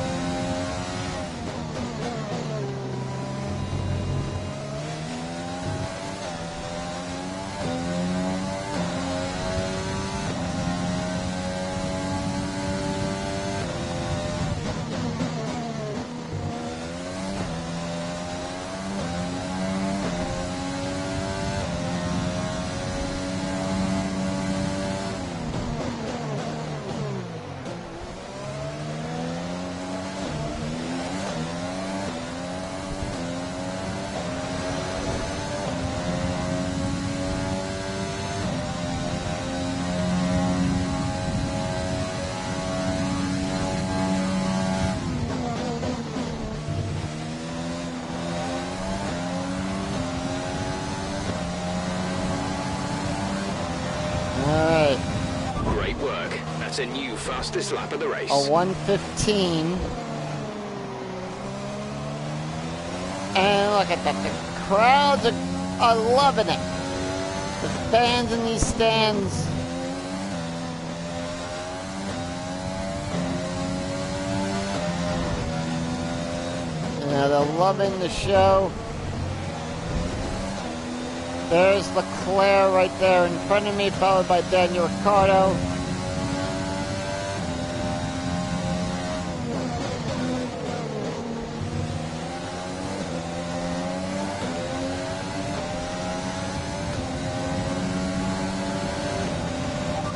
Alright. Great work. That's a new fastest lap of the race. A 1:15. And look at that. The crowds are loving it. The fans in these stands. Yeah, they're loving the show. There's Leclerc right there in front of me, followed by Daniel Ricciardo.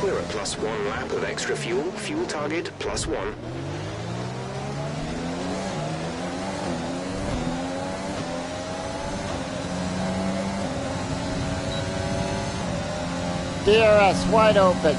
We're at +1 lap of extra fuel. Fuel target +1. DRS wide open.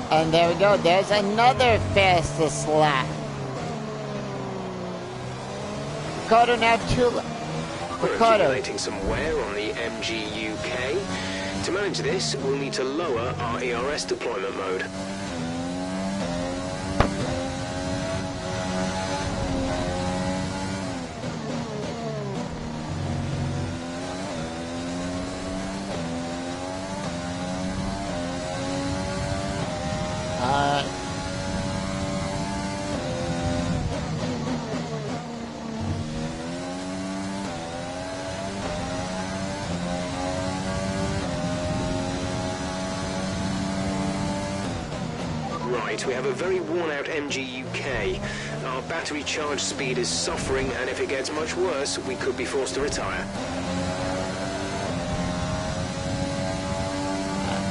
And there we go. There's another fastest lap. Ricardo now 2 laps. We're Ricardo. accumulating some wear on the MGUK. To manage this, we'll need to lower our ERS deployment mode. Right, we have a very worn-out MGUK. Our battery charge speed is suffering, and if it gets much worse, we could be forced to retire.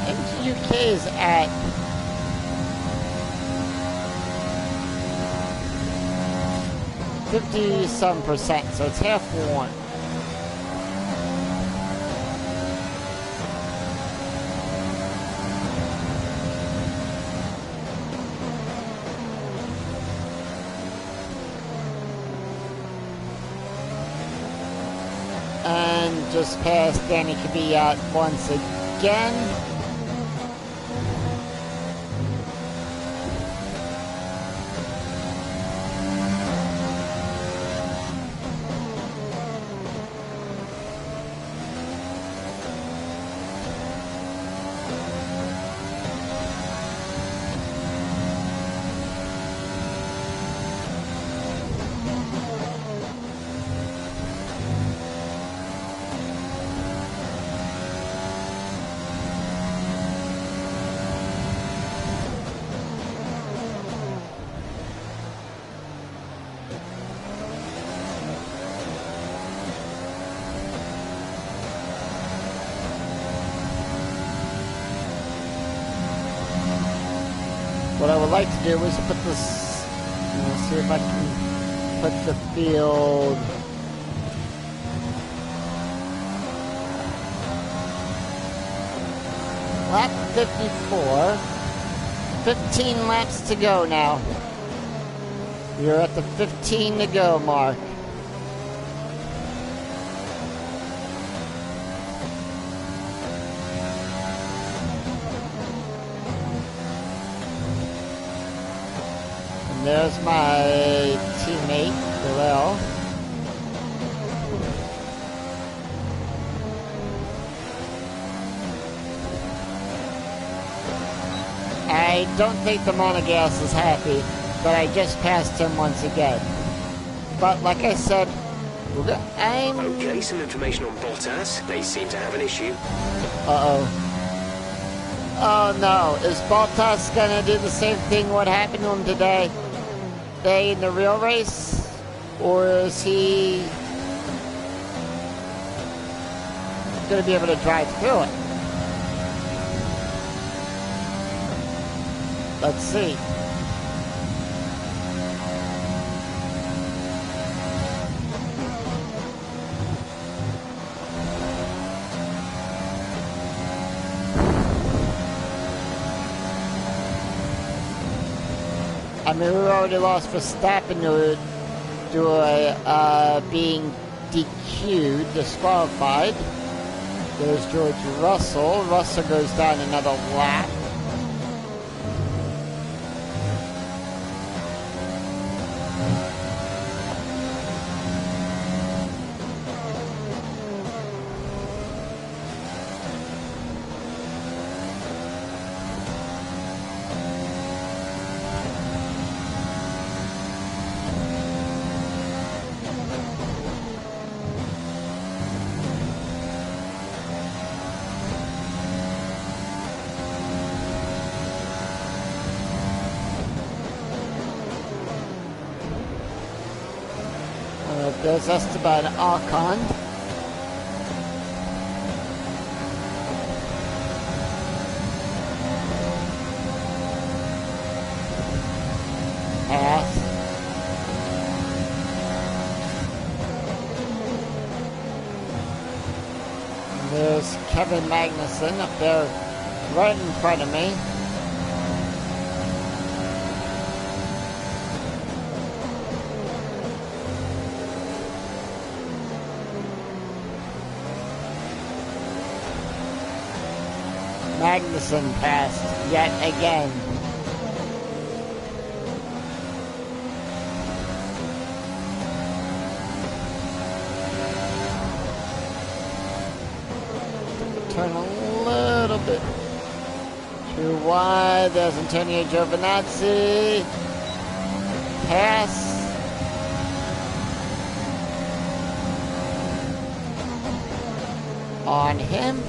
MGUK is at 50-some%, so it's half one. And just past Danny Kvyat once again. What I would like to do is put this, see if I can put the field Lap 54. 15 laps to go now. You're at the 15 to go mark. And there's my teammate, Darrell. I don't think the Monegas is happy, but I just passed him once again. But like I said, I'm... Okay, some information on Bottas. They seem to have an issue. Uh-oh. Oh no, is Bottas gonna do the same thing what happened to him today in the real race? Or is he gonna be able to drive through it? Let's see. I mean, we already lost Verstappen to being DQ'd, disqualified. There's George Russell. Russell goes down another lap. There's Esteban Ocon. Pass. There's Kevin Magnussen up there right in front of me. Magnussen passed yet again. Turn a little bit too wide. There's Antonio Giovinazzi. Pass. On him.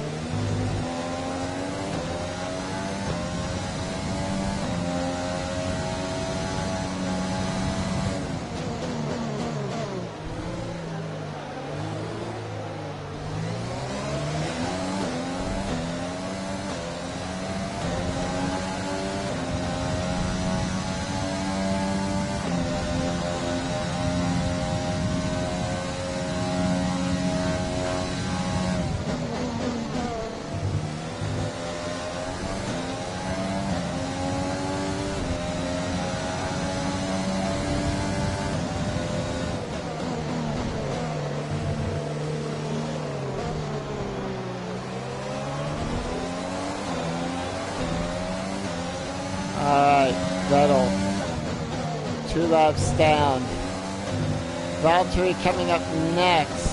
Alright, Vettel. 2 laps down. Valtteri coming up next.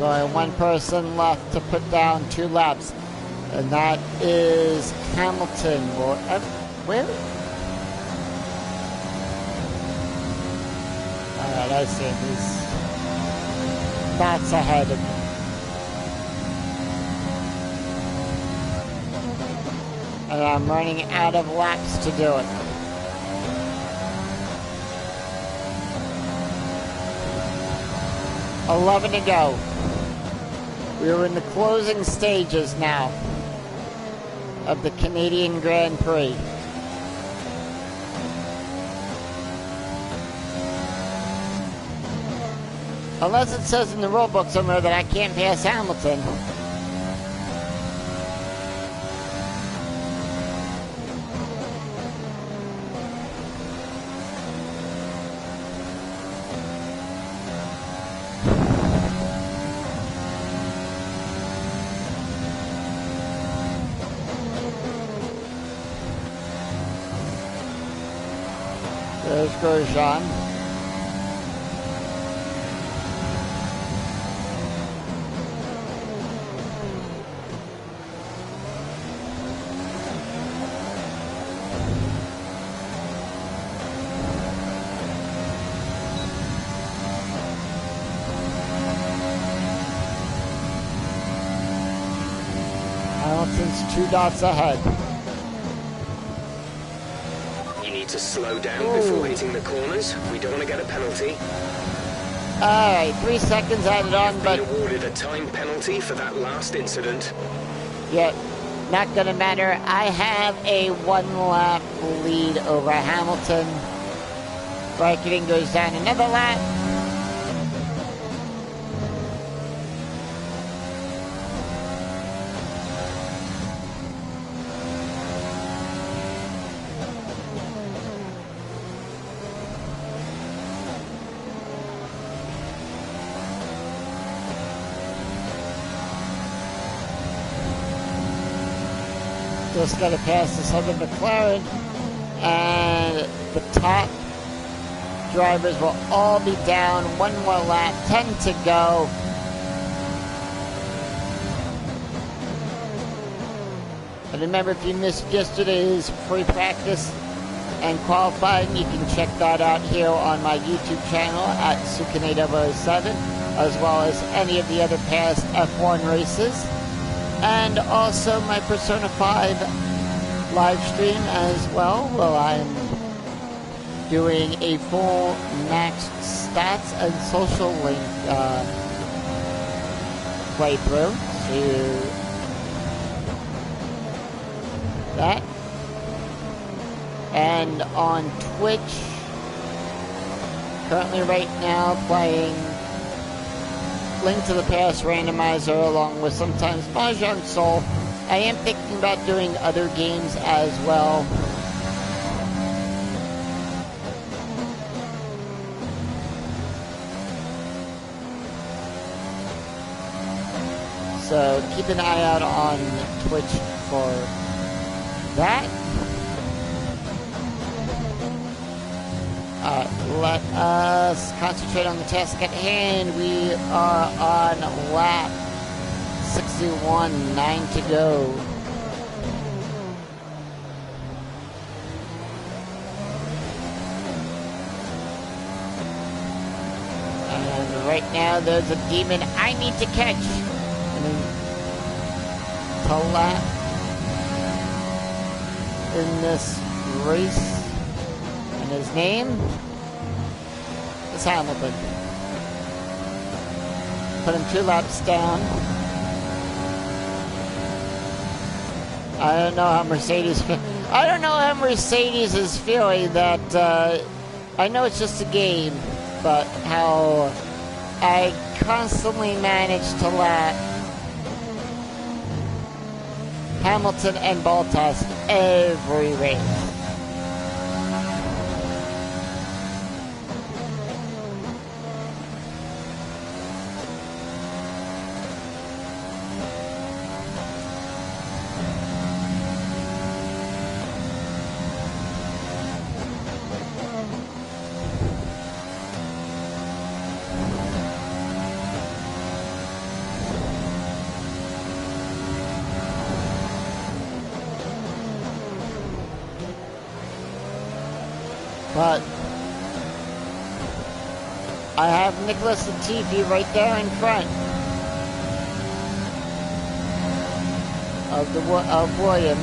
Only one person left to put down 2 laps, and that is Hamilton. Where? Alright, I see. He's lots ahead of me. And I'm running out of laps to do it. $11 to go. We are in the closing stages now of the Canadian Grand Prix. Unless it says in the rulebook somewhere that I can't pass Hamilton. There's Grosjean. Hamilton's 2 dots ahead. You need to slow down before hitting the corners. We don't want to get a penalty. Alright, 3 seconds added on, but... Been awarded a time penalty for that last incident. Yeah, not gonna matter. I have a 1 lap lead over Hamilton. Raikkonen goes down another lap. Just got to pass this other McLaren, and the top drivers will all be down. 1 more lap, 10 to go. And remember, if you missed yesterday's free practice and qualifying, you can check that out here on my YouTube channel at Sukune007, as well as any of the other past F1 races. And also my Persona 5 live stream as well, where I'm doing a full max stats and social link playthrough to that. And on Twitch, currently right now playing Link to the Past Randomizer along with sometimes Mahjong Soul. I am thinking about doing other games as well. So keep an eye out on Twitch for that. Let us concentrate on the task at hand. We are on lap 61, 9 to go. And right now there's a demon I need to catch. To lap in this race. And his name is Hamilton. Put him 2 laps down. I don't know how Mercedes is feeling that, I know it's just a game, but how I constantly manage to lap Hamilton and Bottas every race. But I have Nicholas Latifi right there in front of Williams.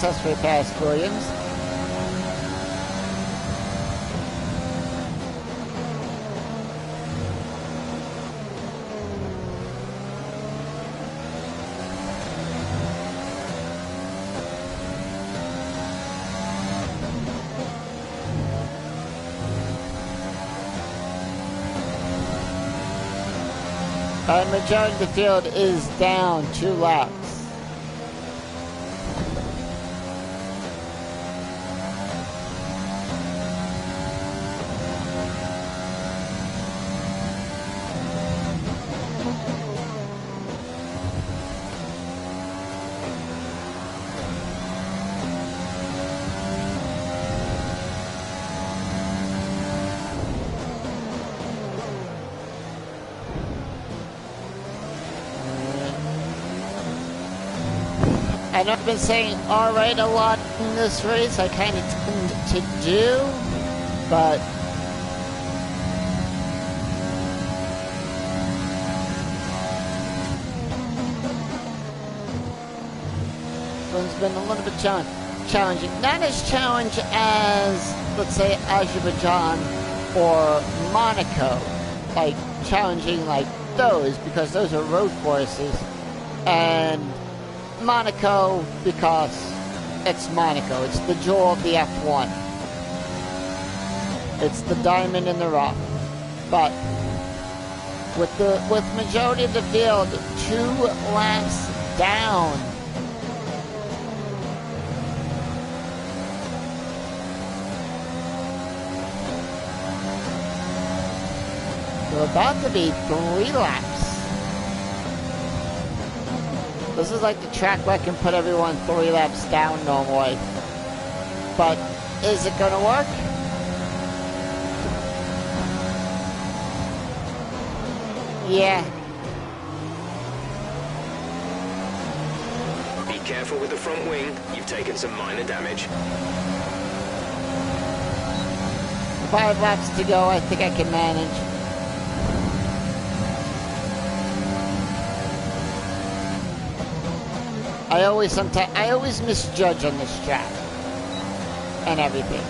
successfully passed Williams. Majority of the field is down 2 laps. I know I've been saying alright a lot in this race, I kind of tend to do, but this one's been a little bit challenging. Not as challenging as, let's say, Azerbaijan or Monaco, like challenging like those, because those are road courses, and Monaco because it's Monaco. It's the jewel of the F1. It's the diamond in the rough. But with majority of the field 2 laps down, we're about to be 3 laps. This is like the track where I can put everyone 3 laps down normally. But is it gonna work? Yeah. Be careful with the front wing. You've taken some minor damage. 5 laps to go. I think I can manage. I always misjudge on this track and everything.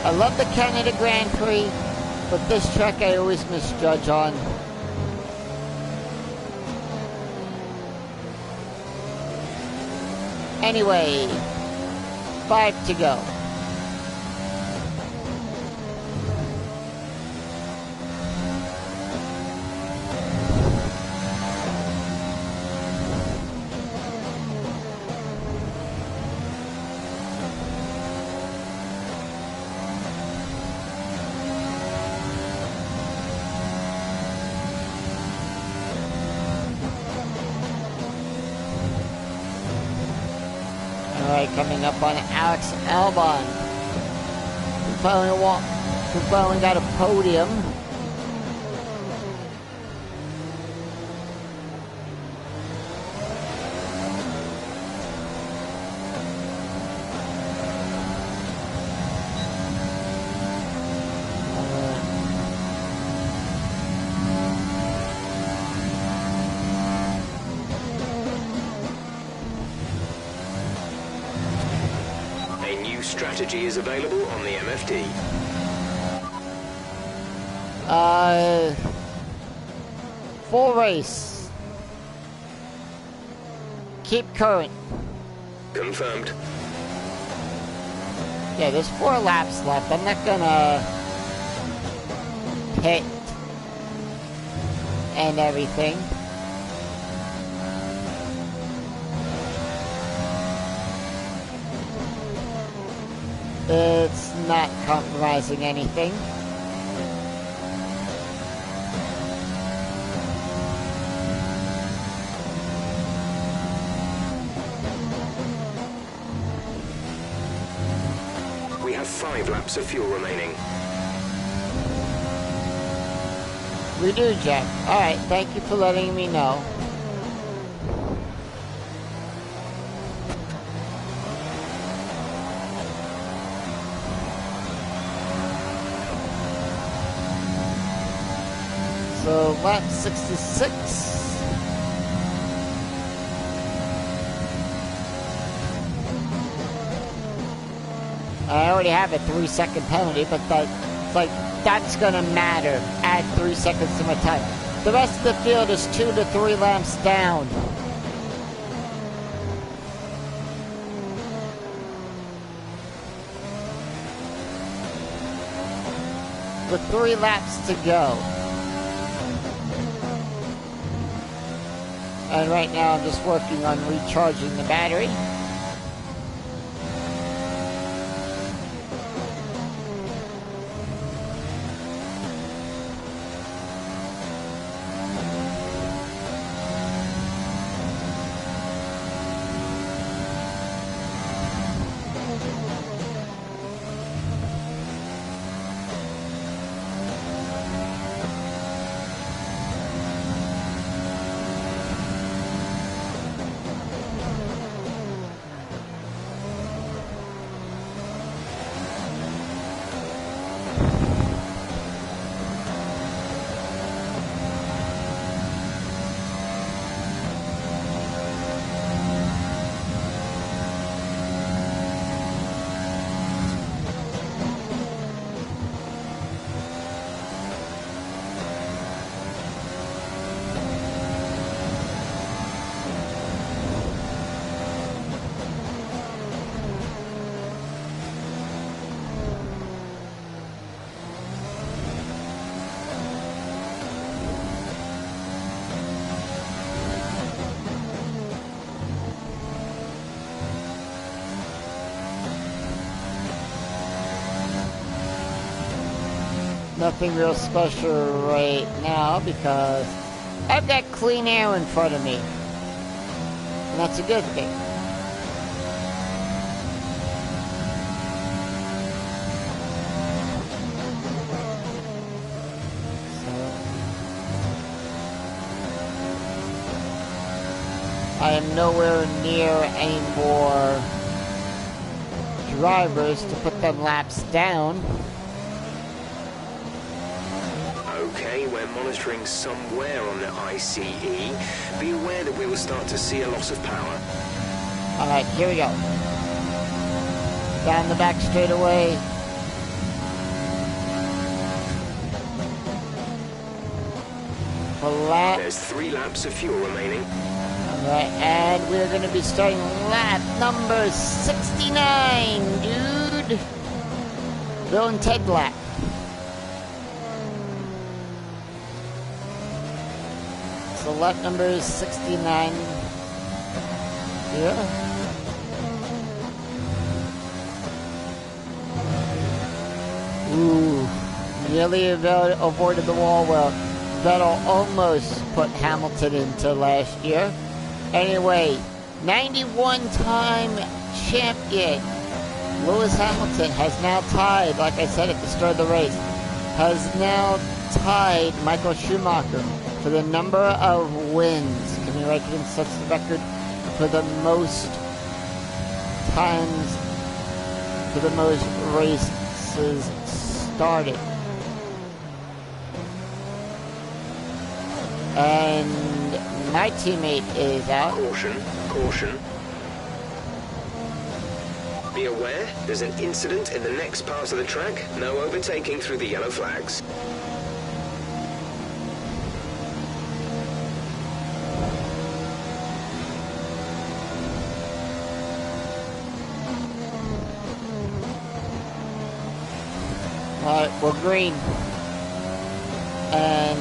I love the Canada Grand Prix, but this track I always misjudge on. Anyway, 5 to go. Coming up on Alex Albon, who finally got a podium. Strategy is available on the MFD. Full race. Keep current. Confirmed. Yeah, there's 4 laps left. I'm not gonna pit and everything. It's not compromising anything. We have 5 laps of fuel remaining. We do, Jack. Alright, thank you for letting me know. So, lap 66. I already have a 3-second penalty, but that's gonna matter. Add 3 seconds to my time. The rest of the field is 2 to 3 laps down. With 3 laps to go. And right now I'm just working on recharging the battery. Nothing real special right now because I've got clean air in front of me. And that's a good thing. I am nowhere near any more drivers to put them laps down. Okay, we're monitoring somewhere on the ICE. Be aware that we will start to see a loss of power. Alright, here we go. Down the back straightaway. For lap. There's 3 laps of fuel remaining. Alright, and we're going to be starting lap number 69, dude. Bill and Ted lap. So lap number is 69. Yeah. Ooh. Nearly avoided the wall well. Vettel almost put Hamilton into last year. Anyway, 91-time champion Lewis Hamilton has now tied, like I said at the start of the race, has now tied Michael Schumacher for the number of wins. Can you write it in such a record for the most times, for the most races started? And my teammate is out. Caution, caution. Be aware, there's an incident in the next part of the track. No overtaking through the yellow flags. Alright, we're green. And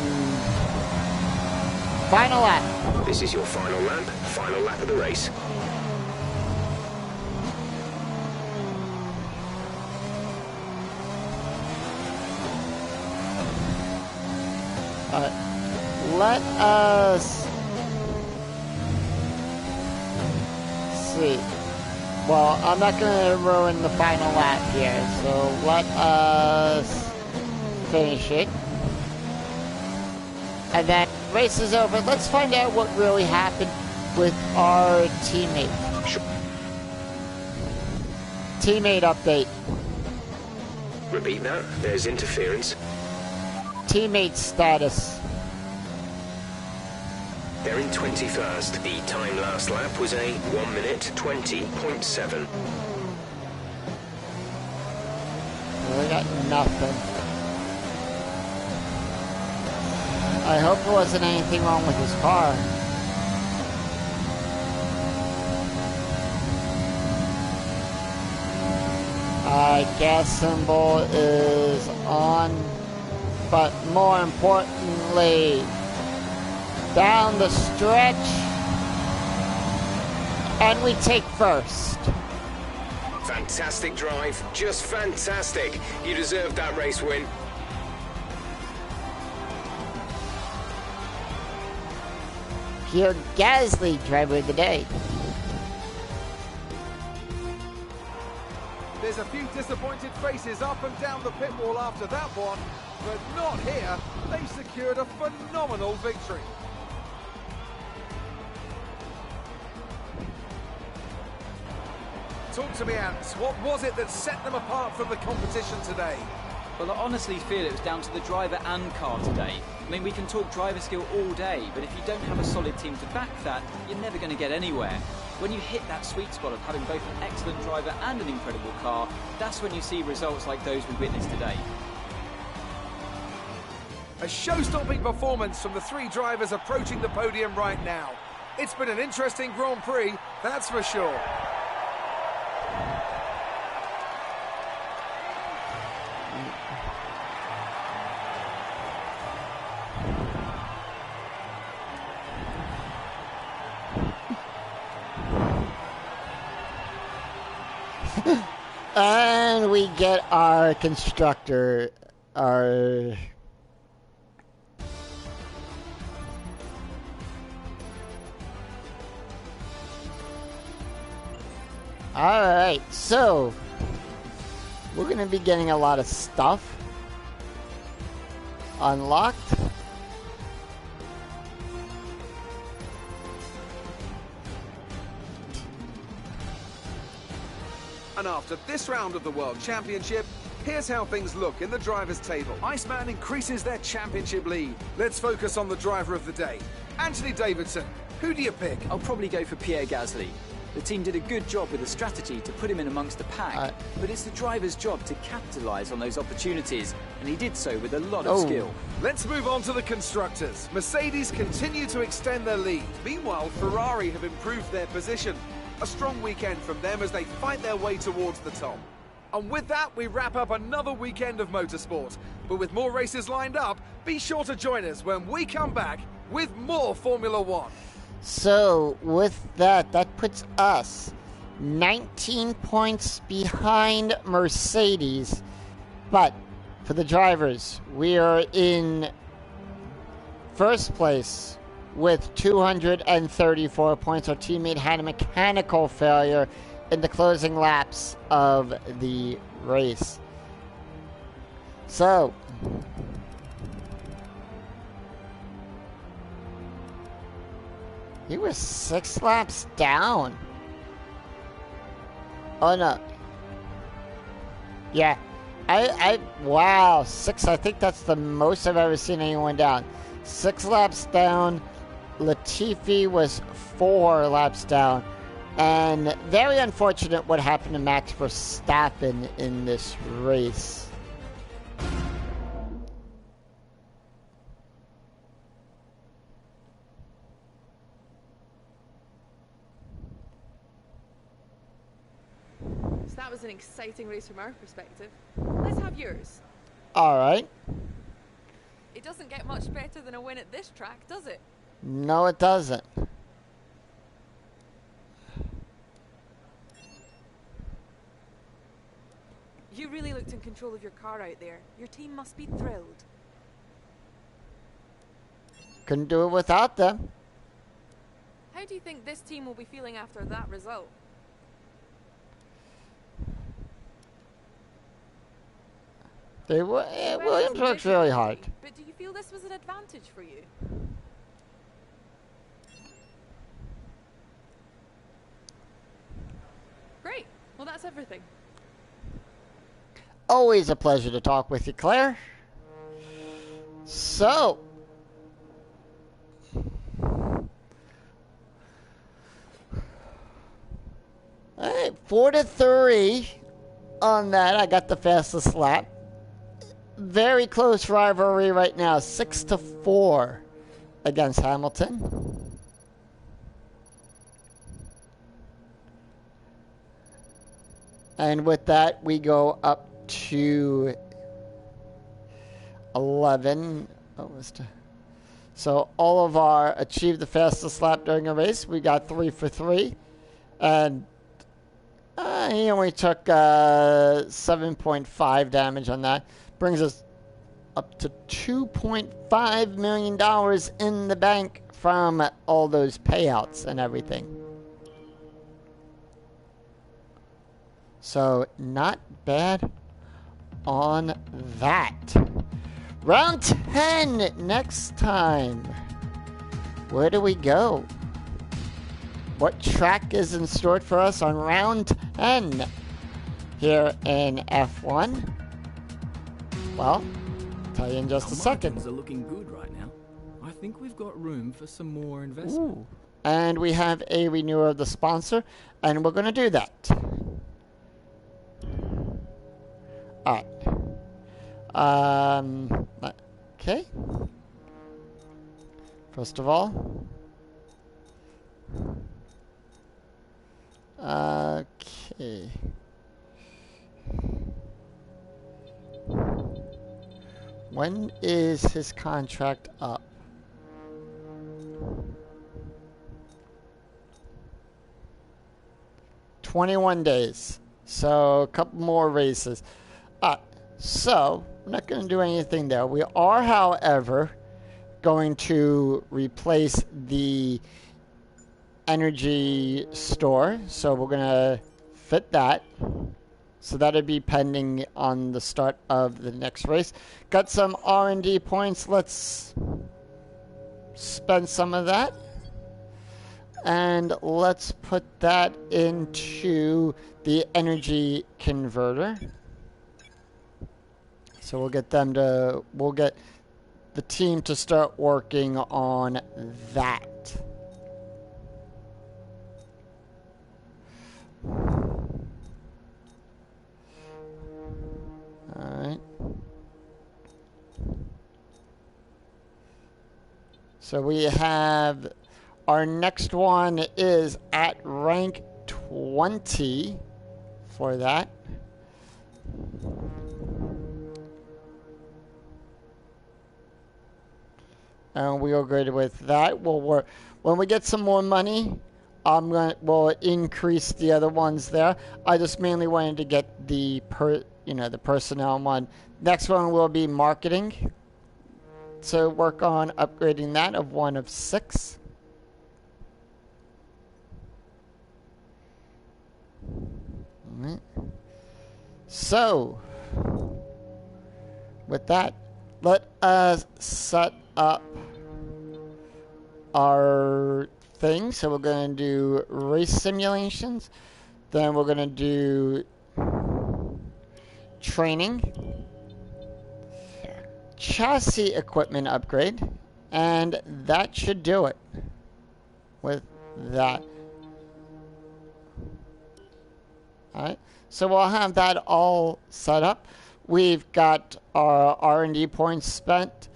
final lap. This is your final lap of the race. Let us see. Well, I'm not going to ruin the final lap here, so let us finish it. And then race is over. Let's find out what really happened with our teammate. Sure. Teammate update. Repeat that. There's interference. Teammate status. They're in 21st. The time last lap was a 1 minute 20.7. We got nothing. I hope there wasn't anything wrong with his car. Gas symbol is on, but more importantly, down the stretch, and we take first. Fantastic drive, just fantastic. You deserved that race win. Pierre Gasly, driver of the day. There's a few disappointed faces up and down the pit wall after that one, but not here. They secured a phenomenal victory. Talk to me, Ants. What was it that set them apart from the competition today? Well, I honestly feel it was down to the driver and car today. I mean, we can talk driver skill all day, but if you don't have a solid team to back that, you're never going to get anywhere. When you hit that sweet spot of having both an excellent driver and an incredible car, that's when you see results like those we witnessed today. A show-stopping performance from the three drivers approaching the podium right now. It's been an interesting Grand Prix, that's for sure. And we get our constructor, our... Alright, so we're going to be getting a lot of stuff unlocked. And after this round of the World Championship, here's how things look in the drivers' table. Iceman increases their championship lead. Let's focus on the driver of the day. Anthony Davidson, who do you pick? I'll probably go for Pierre Gasly. The team did a good job with the strategy to put him in amongst the pack, but it's the driver's job to capitalise on those opportunities, and he did so with a lot of skill. Let's move on to the constructors. Mercedes continue to extend their lead. Meanwhile, Ferrari have improved their position. A strong weekend from them as they fight their way towards the top. And with that, we wrap up another weekend of motorsport. But with more races lined up, be sure to join us when we come back with more Formula One. So, with that, that puts us 19 points behind Mercedes. But for the drivers, we are in first place with 234 points. Our teammate had a mechanical failure in the closing laps of the race. So, he was 6 laps down. Oh no. Yeah. Wow, 6. I think that's the most I've ever seen anyone down. 6 laps down. Latifi was 4 laps down. And very unfortunate what happened to Max Verstappen in this race. So that was an exciting race from our perspective. Let's have yours. Alright. It doesn't get much better than a win at this track, does it? No, it doesn't. You really looked in control of your car out there. Your team must be thrilled. Couldn't do it without them. How do you think this team will be feeling after that result? Williams works really hard. But do you feel this was an advantage for you? Great. Well, that's everything. Always a pleasure to talk with you, Claire. So, all right, 4-3. on that. I got the fastest lap. Very close rivalry right now, 6-4 against Hamilton. And with that, we go up to 11. So all of our achieved the fastest lap during a race. We got 3 for 3. And he only took 7.5 damage on that. Brings us up to $2.5 million in the bank from all those payouts and everything. So, not bad on that. Round 10 next time. Where do we go? What track is in store for us on round 10 here in F1? Well, I'll tell you in just a second. Margins are looking good right now. I think we've got room for some more investment. Ooh. And we have a renewal of the sponsor, and we're going to do that. Alright. Okay. First of all. Okay. When is his contract up? $21 days. So a couple more races. So we're not going to do anything there. We are, however, going to replace the energy store. So we're going to fit that. So that'll be pending on the start of the next race. Got some R&D points. Let's spend some of that. And let's put that into the energy converter. So we'll get them to, we'll get the team to start working on that. Alright. So we have, our next one is at rank 20 for that. And we are good with that. We'll work when we get some more money. We'll increase the other ones there. I just mainly wanted to get the the personnel one. Next one will be marketing. So work on upgrading that of 1 of 6. All right. So with that, let us set up our thing. So we're going to do race simulations. Then we're going to do training, chassis equipment upgrade, and that should do it with that. Alright, so we'll have that all set up. We've got our R&D points spent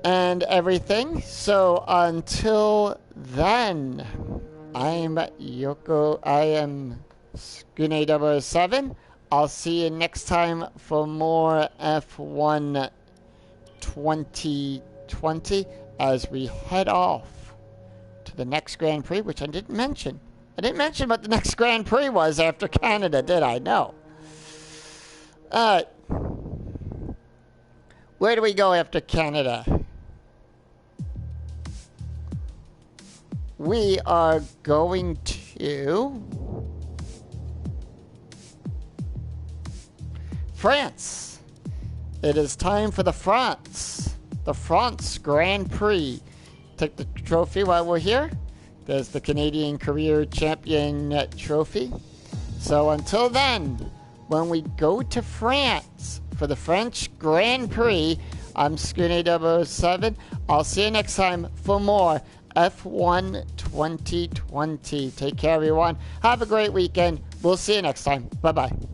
and everything. So until then, I'm Yoko. I am Skune007. I'll see you next time for more F1 2020 as we head off to the next Grand Prix, which I didn't mention. I didn't mention what the next Grand Prix was after Canada, did I? No. Where do we go after Canada? We are going to France. It is time for the France Grand Prix. Take the trophy while we're here. There's the Canadian Career Champion Trophy. So until then, when we go to France for the French Grand Prix, I'm Skune007. I'll see you next time for more F1 2020. Take care, everyone. Have a great weekend. We'll see you next time. Bye-bye.